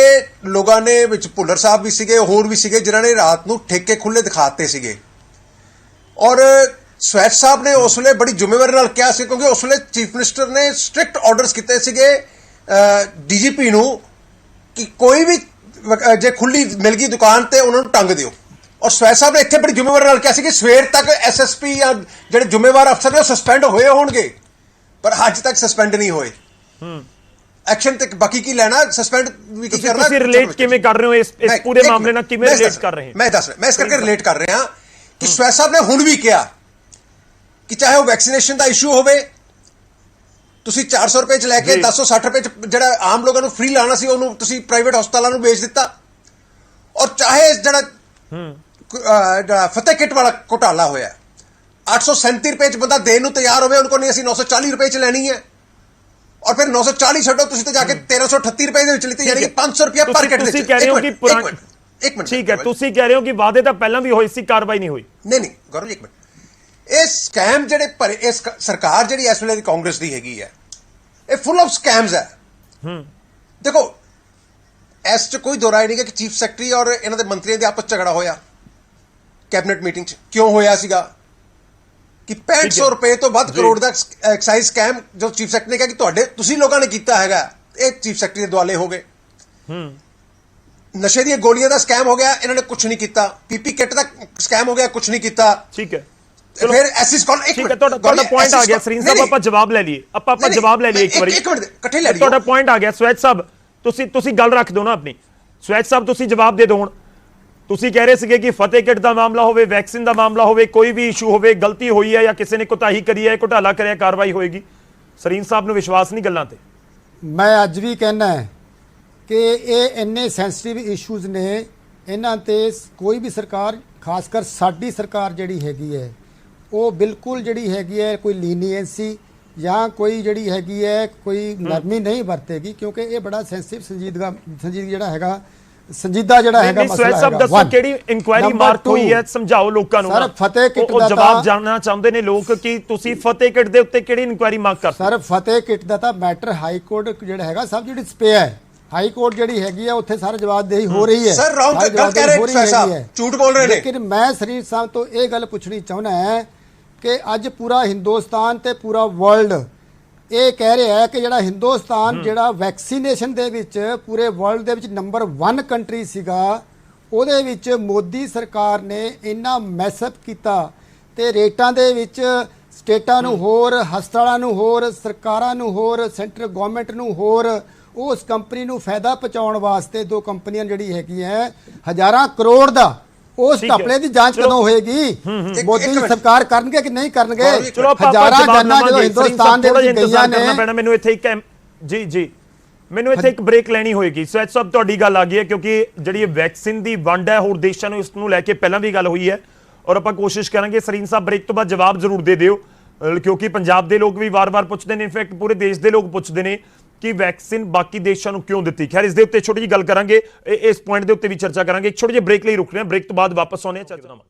ਲੋਕਾਂ ਨੇ ਵਿੱਚ ਭੁੱਲਰ ਸਾਹਿਬ ਵੀ ਸੀਗੇ, ਹੋਰ ਵੀ ਸੀਗੇ, ਜਿਨ੍ਹਾਂ ਨੇ ਰਾਤ ਨੂੰ ਠੇਕੇ ਖੁੱਲੇ ਦਿਖਾਤੇ ਸੀਗੇ। ਔਰ ਸਵੈਚ ਸਾਹਿਬ ਨੇ ਉਸ ਵੇਲੇ ਬੜੀ ਜ਼ਿੰਮੇਵਾਰੀ ਨਾਲ ਕਿਹਾ ਸੀ, ਕਿਉਂਕਿ ਉਸ ਵੇਲੇ ਚੀਫ ਮਿਨਿਸਟਰ ਨੇ ਸਟ੍ਰਿਕਟ ਆਰਡਰਸ ਕੀਤੇ ਸੀਗੇ ਡੀਜੀਪੀ ਨੂੰ ਕਿ ਕੋਈ ਵੀ ਜੇ ਖੁੱਲੀ ਮਿਲ ਗਈ ਦੁਕਾਨ ਤੇ ਉਹਨਾਂ ਨੂੰ ਟੰਗ ਦਿਓ। ਔਰ ਸਵੈਚ ਸਾਹਿਬ ਨੇ ਇੱਥੇ ਬੜੀ ਜ਼ਿੰਮੇਵਾਰੀ ਨਾਲ ਕਿਹਾ ਸੀ ਕਿ ਸਵੇਰ ਤੱਕ ਐਸਐਸਪੀ ਜਾਂ ਜਿਹੜੇ ਜ਼ਿੰਮੇਵਾਰ ਅਫਸਰ ਨੇ ਉਹ ਸਸਪੈਂਡ ਹੋਏ ਹੋਣਗੇ, ਪਰ ਅੱਜ ਤੱਕ ਸਸਪੈਂਡ ਨਹੀਂ ਹੋਏ। ਐਕਸ਼ਨ ਤੇ ਬਾਕੀ ਕੀ ਲੈਣਾ, ਸਸਪੈਂਡ ਵੀ ਕੀ ਕਰਨਾ। ਤੁਸੀਂ ਰਿਲੇਟ ਕਿਵੇਂ ਕਰ ਰਹੇ ਹੋ ਇਸ ਪੂਰੇ ਮਾਮਲੇ ਨਾਲ? ਕਿਵੇਂ ਰਿਲੇਟ ਕਰ ਰਹੇ ਹੋ? ਮੈਂ ਇਸ ਕਰਕੇ ਰਿਲੇਟ ਕਰ ਰਿਹਾ ਕਿ ਸਵੈਚ ਸਾਹਿਬ ਨੇ ਹੁਣ ਵੀ ਕਿਹਾ ਕਿ ਚਾਹੇ ਉਹ ਵੈਕਸੀਨੇਸ਼ਨ ਦਾ ਇਸ਼ੂ ਹੋਵੇ, ਤੁਸੀਂ 400 ਰੁਪਏ ਚ ਲੈ ਕੇ 1060 ਰੁਪਏ ਚ ਜਿਹੜਾ ਆਮ ਲੋਕਾਂ ਨੂੰ ਫ੍ਰੀ ਲਾਣਾ ਸੀ ਉਹਨੂੰ ਤੁਸੀਂ ਪ੍ਰਾਈਵੇਟ ਹਸਪਤਾਲਾਂ ਨੂੰ ਵੇਚ ਦਿੱਤਾ। ਔਰ ਚਾਹੇ ਜਿਹੜਾ ਫਤਿਹ ਕਿੱਟ ਵਾਲਾ ਘੁਟਾਲਾ ਹੋਇਆ, 837 ਰੁਪਏ ਚ ਬੰਦਾ ਦੇਣ ਨੂੰ ਤਿਆਰ ਹੋਵੇ, ਉਹਨਾਂ ਨੇ ਅਸੀਂ 940 ਰੁਪਏ ਚ ਲੈਣੀ ਹੈ, ਔਰ ਫਿਰ 940 ਛੱਡੋ ਤੁਸੀਂ ਤਾਂ ਜਾ ਕੇ 1338 ਰੁਪਏ ਦੇ ਵਿੱਚ ਲਿੱਤੀ, ਯਾਨੀ ਕਿ 500 ਰੁਪਏ ਪਰ ਕਿੱਟ ਦੇ ਤੁਸੀਂ ਕਹਿ ਰਹੇ ਹੋ ਕਿ ਇੱਕ ਮਿੰਟ ਠੀਕ ਹੈ, ਤੁਸੀਂ ਕਹਿ ਰਹੇ ਹੋ ਕਿ ਵਾਅਦੇ ਤਾਂ ਪਹਿਲਾਂ ਵੀ ਹੋਏ ਸੀ, ਕਾਰਵਾਈ ਨਹੀਂ ਹੋਈ। ਨਹੀਂ ਗੌਰਵ ਜੀ, ਇੱਕ ਮਿੰਟ, ਇਹ ਸਕੈਮ ਜਿਹੜੇ ਭਰੇ, ਇਸ ਸਰਕਾਰ ਜਿਹੜੀ ਇਸ ਵੇਲੇ ਦੀ ਕਾਂਗਰਸ ਦੀ ਹੈਗੀ ਹੈ, ਇਹ ਫੁੱਲ ਆਫ ਸਕੈਮਸ ਹੈ। ਦੇਖੋ, ਇਸ ਚ ਕੋਈ ਦੋਰਾਏ ਨਹੀਂ ਕਿ ਚੀਫ ਸੈਕਟਰੀ ਔਰ ਇਹਨਾਂ ਦੇ ਮੰਤਰੀਆਂ ਦੇ ਆਪਸ ਝਗੜਾ ਹੋਇਆ ਕੈਬਨਿਟ ਮੀਟਿੰਗ ਚ, ਕਿਉਂ ਹੋਇਆ ਸੀਗਾ ਕਿ 6500 ਰੁਪਏ ਤੋਂ ਵੱਧ ਕਰੋੜ ਦਾ ਐਕਸਾਈਜ਼ ਸਕੈਮ ਜੋ ਚੀਫ ਸੈਕਟਰੀ ਨੇ ਕਿਹਾ ਕਿ ਤੁਸੀਂ ਲੋਕਾਂ ਨੇ ਕੀਤਾ ਹੈਗਾ, ਇਹ ਚੀਫ ਸੈਕਟਰੀ ਦੇ ਦੁਆਲੇ ਹੋ ਗਏ। ਨਸ਼ੇ ਦੀਆਂ ਗੋਲੀਆਂ ਦਾ ਸਕੈਮ ਹੋ ਗਿਆ, ਇਹਨਾਂ ਨੇ ਕੁਝ ਨਹੀਂ ਕੀਤਾ। ਪੀਪੀ ਕਿੱਟ ਦਾ ਸਕੈਮ ਹੋ ਗਿਆ, ਕੁਝ ਨਹੀਂ ਕੀਤਾ। ਠੀਕ ਹੈ, ਫਿਰ ਐਸਿਸ ਕਾਲ ਇੱਕ ਮਿੰਟ, ਤੁਹਾਡਾ ਪੁਆਇੰਟ ਆ ਗਿਆ ਸਰੀਨ ਸਾਹਿਬ, ਆਪਾਂ ਜਵਾਬ ਲੈ ਲਈਏ, ਆਪਾਂ ਜਵਾਬ ਲੈ ਲਈਏ ਇੱਕ ਵਾਰੀ, ਇੱਕ ਮਿੰਟ ਇਕੱਠੇ ਲੈ ਲਈਏ। ਤੁਹਾਡਾ ਪੁਆਇੰਟ ਆ ਗਿਆ ਸਵੈਚ ਸਾਹਿਬ, ਤੁਸੀਂ ਗੱਲ ਰੱਖ ਦਿਓ ਨਾ ਆਪਣੀ। ਸਵੈਚ ਸਾਹਿਬ ਤੁਸੀਂ ਜਵਾਬ ਦੇ ਦਿਓ। ਹੁਣ ਤੁਸੀਂ ਕਹਿ ਰਹੇ ਸੀਗੇ ਕਿ ਫਤਿਹ ਕਿੱਟ ਦਾ ਮਾਮਲਾ ਹੋਵੇ, ਵੈਕਸੀਨ ਦਾ ਮਾਮਲਾ ਹੋਵੇ, ਕੋਈ ਵੀ ਇਸ਼ੂ ਹੋਵੇ, ਗਲਤੀ ਹੋਈ ਹੈ ਜਾਂ ਕਿਸੇ ਨੇ ਕੁਤਾਹੀ ਕਰੀ ਹੈ, ਘੁਟਾਲਾ ਕਰਿਆ, ਕਾਰਵਾਈ ਹੋਏਗੀ। ਸਰੀਨ ਸਾਹਿਬ ਨੂੰ ਵਿਸ਼ਵਾਸ ਨਹੀਂ ਗੱਲਾਂ ਤੇ। ਮੈਂ ਅੱਜ ਵੀ ਕਹਿਣਾ ਹੈ ਕਿ ਇਹ ਇੰਨੇ ਸੈਂਸਿਟਿਵ ਇਸ਼ੂਜ਼ ਨੇ, ਇਹਨਾਂ ਤੇ ਕੋਈ ਵੀ ਸਰਕਾਰ, ਖਾਸ ਕਰ ਸਾਡੀ ਸਰਕਾਰ ਜਿਹੜੀ ਹੈਗੀ ਹੈ, ਉਹ ਬਿਲਕੁਲ ਜਿਹੜੀ ਹੈਗੀ ਹੈ ਕੋਈ ਲੀਨੀਐਂਸੀ ਜਾਂ ਕੋਈ ਜਿਹੜੀ ਹੈਗੀ ਹੈ ਕੋਈ ਨਰਮੀ ਨਹੀਂ ਵਰਤੇਗੀ, ਕਿਉਂਕਿ ਇਹ ਬੜਾ ਸੈਂਸਿਟਿਵ ਜਿਹੜਾ ਹੈਗਾ ਸੰਜੀਦਾ ਜਿਹੜਾ ਹੈਗਾ ਮਸਲਾ ਹੈਗਾ। ਸਭ ਦੱਸੋ ਕਿਹੜੀ ਇਨਕੁਆਇਰੀ ਮਾਰਕ ਹੋਈ ਹੈ, ਸਮਝਾਓ ਲੋਕਾਂ ਨੂੰ। ਸਰ ਫਤਿਹ ਕਿੱਟ ਦਾ ਜਵਾਬ ਜਾਣਨਾ ਚਾਹੁੰਦੇ ਨੇ ਲੋਕ ਕਿ ਤੁਸੀਂ ਫਤਿਹ ਕਿੱਟ ਦੇ ਉੱਤੇ ਕਿਹੜੀ ਇਨਕੁਆਇਰੀ ਮਾਰਕ ਕਰ। ਸਰ ਫਤਿਹ ਕਿੱਟ ਦਾ ਤਾਂ ਮੈਟਰ ਹਾਈ ਕੋਰਟ ਜਿਹੜਾ ਹੈਗਾ ਸਭ ਜਿਹੜੀ ਸਪੇ ਹੈ, ਹਾਈ ਕੋਰਟ ਜਿਹੜੀ ਹੈਗੀ ਹੈ ਉੱਥੇ ਸਾਰਾ ਜਵਾਬਦੇਹੀ ਹੋ ਰਹੀ ਹੈ। ਸਰ ਰੌਂਗ ਗੱਲ ਕਹਿ ਰਹੇ ਸਾਹਿਬ, ਝੂਠ ਬੋਲ ਰਹੇ ਨੇ। ਲੇਕਿਨ ਮੈਂ ਸਰੀਰ ਸਾਹਿਬ ਤੋਂ ਇਹ ਗੱਲ ਪੁੱਛਣੀ ਚਾਹੁੰਦਾ ਹੈ ਕਿ ਅੱਜ ਪੂਰਾ ਹਿੰਦੁਸਤਾਨ ਤੇ ਪੂਰਾ ਵਰਲਡ ਇਹ ਕਹਿ ਰਿਹਾ ਹੈ ਕਿ ਜਿਹੜਾ ਹਿੰਦੁਸਤਾਨ ਜਿਹੜਾ ਵੈਕਸੀਨੇਸ਼ਨ ਦੇ ਵਿੱਚ ਪੂਰੇ ਵਰਲਡ ਦੇ ਵਿੱਚ ਨੰਬਰ 1 ਕੰਟਰੀ ਸੀਗਾ, ਉਹਦੇ ਵਿੱਚ ਮੋਦੀ ਸਰਕਾਰ ਨੇ ਇੰਨਾ ਮੈਸਅਪ ਕੀਤਾ ਤੇ ਰੇਟਾਂ ਦੇ ਵਿੱਚ ਸਟੇਟਾਂ ਨੂੰ ਹੋਰ, ਹਸਪਤਾਲਾਂ ਨੂੰ ਹੋਰ, ਸਰਕਾਰਾਂ ਨੂੰ ਹੋਰ, ਸੈਂਟਰਲ ਗਵਰਨਮੈਂਟ ਨੂੰ ਹੋਰ, ਉਸ ਕੰਪਨੀ ਨੂੰ ਫਾਇਦਾ ਪਹੁੰਚਾਉਣ ਵਾਸਤੇ ਦੋ ਕੰਪਨੀਆਂ ਜਿਹੜੀ ਹੈਗੀ ਹੈ ਹਜ਼ਾਰਾਂ ਕਰੋੜ ਦਾ, ਉਸ ਘਪਲੇ ਦੀ ਜਾਂਚ ਕਦੋਂ ਹੋਏਗੀ? ਮੋਦੀ ਸਰਕਾਰ ਕਰਨਗੇ ਕਿ ਨਹੀਂ ਕਰਨਗੇ? ਹਜ਼ਾਰਾਂ ਜਾਨਾਂ ਜਦੋਂ ਹਿੰਦੁਸਤਾਨ ਦੇ ਵਿੱਚ ਗਈਆਂ ਨੇ। ਮੈਨੂੰ ਇੱਥੇ ਇੱਕ ਮੈਨੂੰ ਇੱਥੇ ਇੱਕ ਬ੍ਰੇਕ ਲੈਣੀ ਹੋਏਗੀ। ਸਵੈਚ ਸਾਹਿਬ ਤੁਹਾਡੀ ਗੱਲ ਆ ਗਈ ਹੈ, ਕਿਉਂਕਿ ਜਿਹੜੀ ਵੈਕਸੀਨ ਦੀ ਵੰਡ ਹੈ ਹੋਰ ਦੇਸ਼ਾਂ ਨੂੰ, ਇਸ ਨੂੰ ਲੈ ਕੇ ਪਹਿਲਾਂ ਵੀ ਗੱਲ ਹੋਈ ਹੈ ਔਰ ਆਪਾਂ ਕੋਸ਼ਿਸ਼ ਕਰਾਂਗੇ। ਸਰੀਨ ਸਾਹਿਬ ਬ੍ਰੇਕ ਤੋਂ ਬਾਅਦ ਜਵਾਬ ਜ਼ਰੂਰ ਦੇ ਦਿਓ, ਕਿਉਂਕਿ ਪੰਜਾਬ ਦੇ ਲੋਕ ਵੀ ਵਾਰ-ਵਾਰ ਪੁੱਛਦੇ ਨੇ, ਇਨਫੈਕਟ ਪੂਰੇ ਦੇਸ਼ ਦੇ ਲੋਕ ਪੁੱਛਦੇ ਨੇ ਕਿ ਵੈਕਸੀਨ ਬਾਕੀ ਦੇਸ਼ਾਂ ਨੂੰ ਕਿਉਂ ਦਿੱਤੀ। ਖੈਰ ਇਸ ਦੇ ਉੱਤੇ ਛੋਟੀ ਜਿਹੀ ਗੱਲ ਕਰਾਂਗੇ, ਇਸ ਪੁਆਇੰਟ ਦੇ ਉੱਤੇ ਵੀ ਚਰਚਾ ਕਰਾਂਗੇ। ਇੱਕ ਛੋਟੇ ਜਿਹੇ ਬ੍ਰੇਕ ਲਈ ਰੁਕ ਰਹੇ ਹਾਂ, ਬ੍ਰੇਕ ਤੋਂ ਬਾਅਦ ਵਾਪਸ ਆਉਂਦੇ ਹਾਂ, ਚਰਚਾ ਕਰਾਂਗੇ।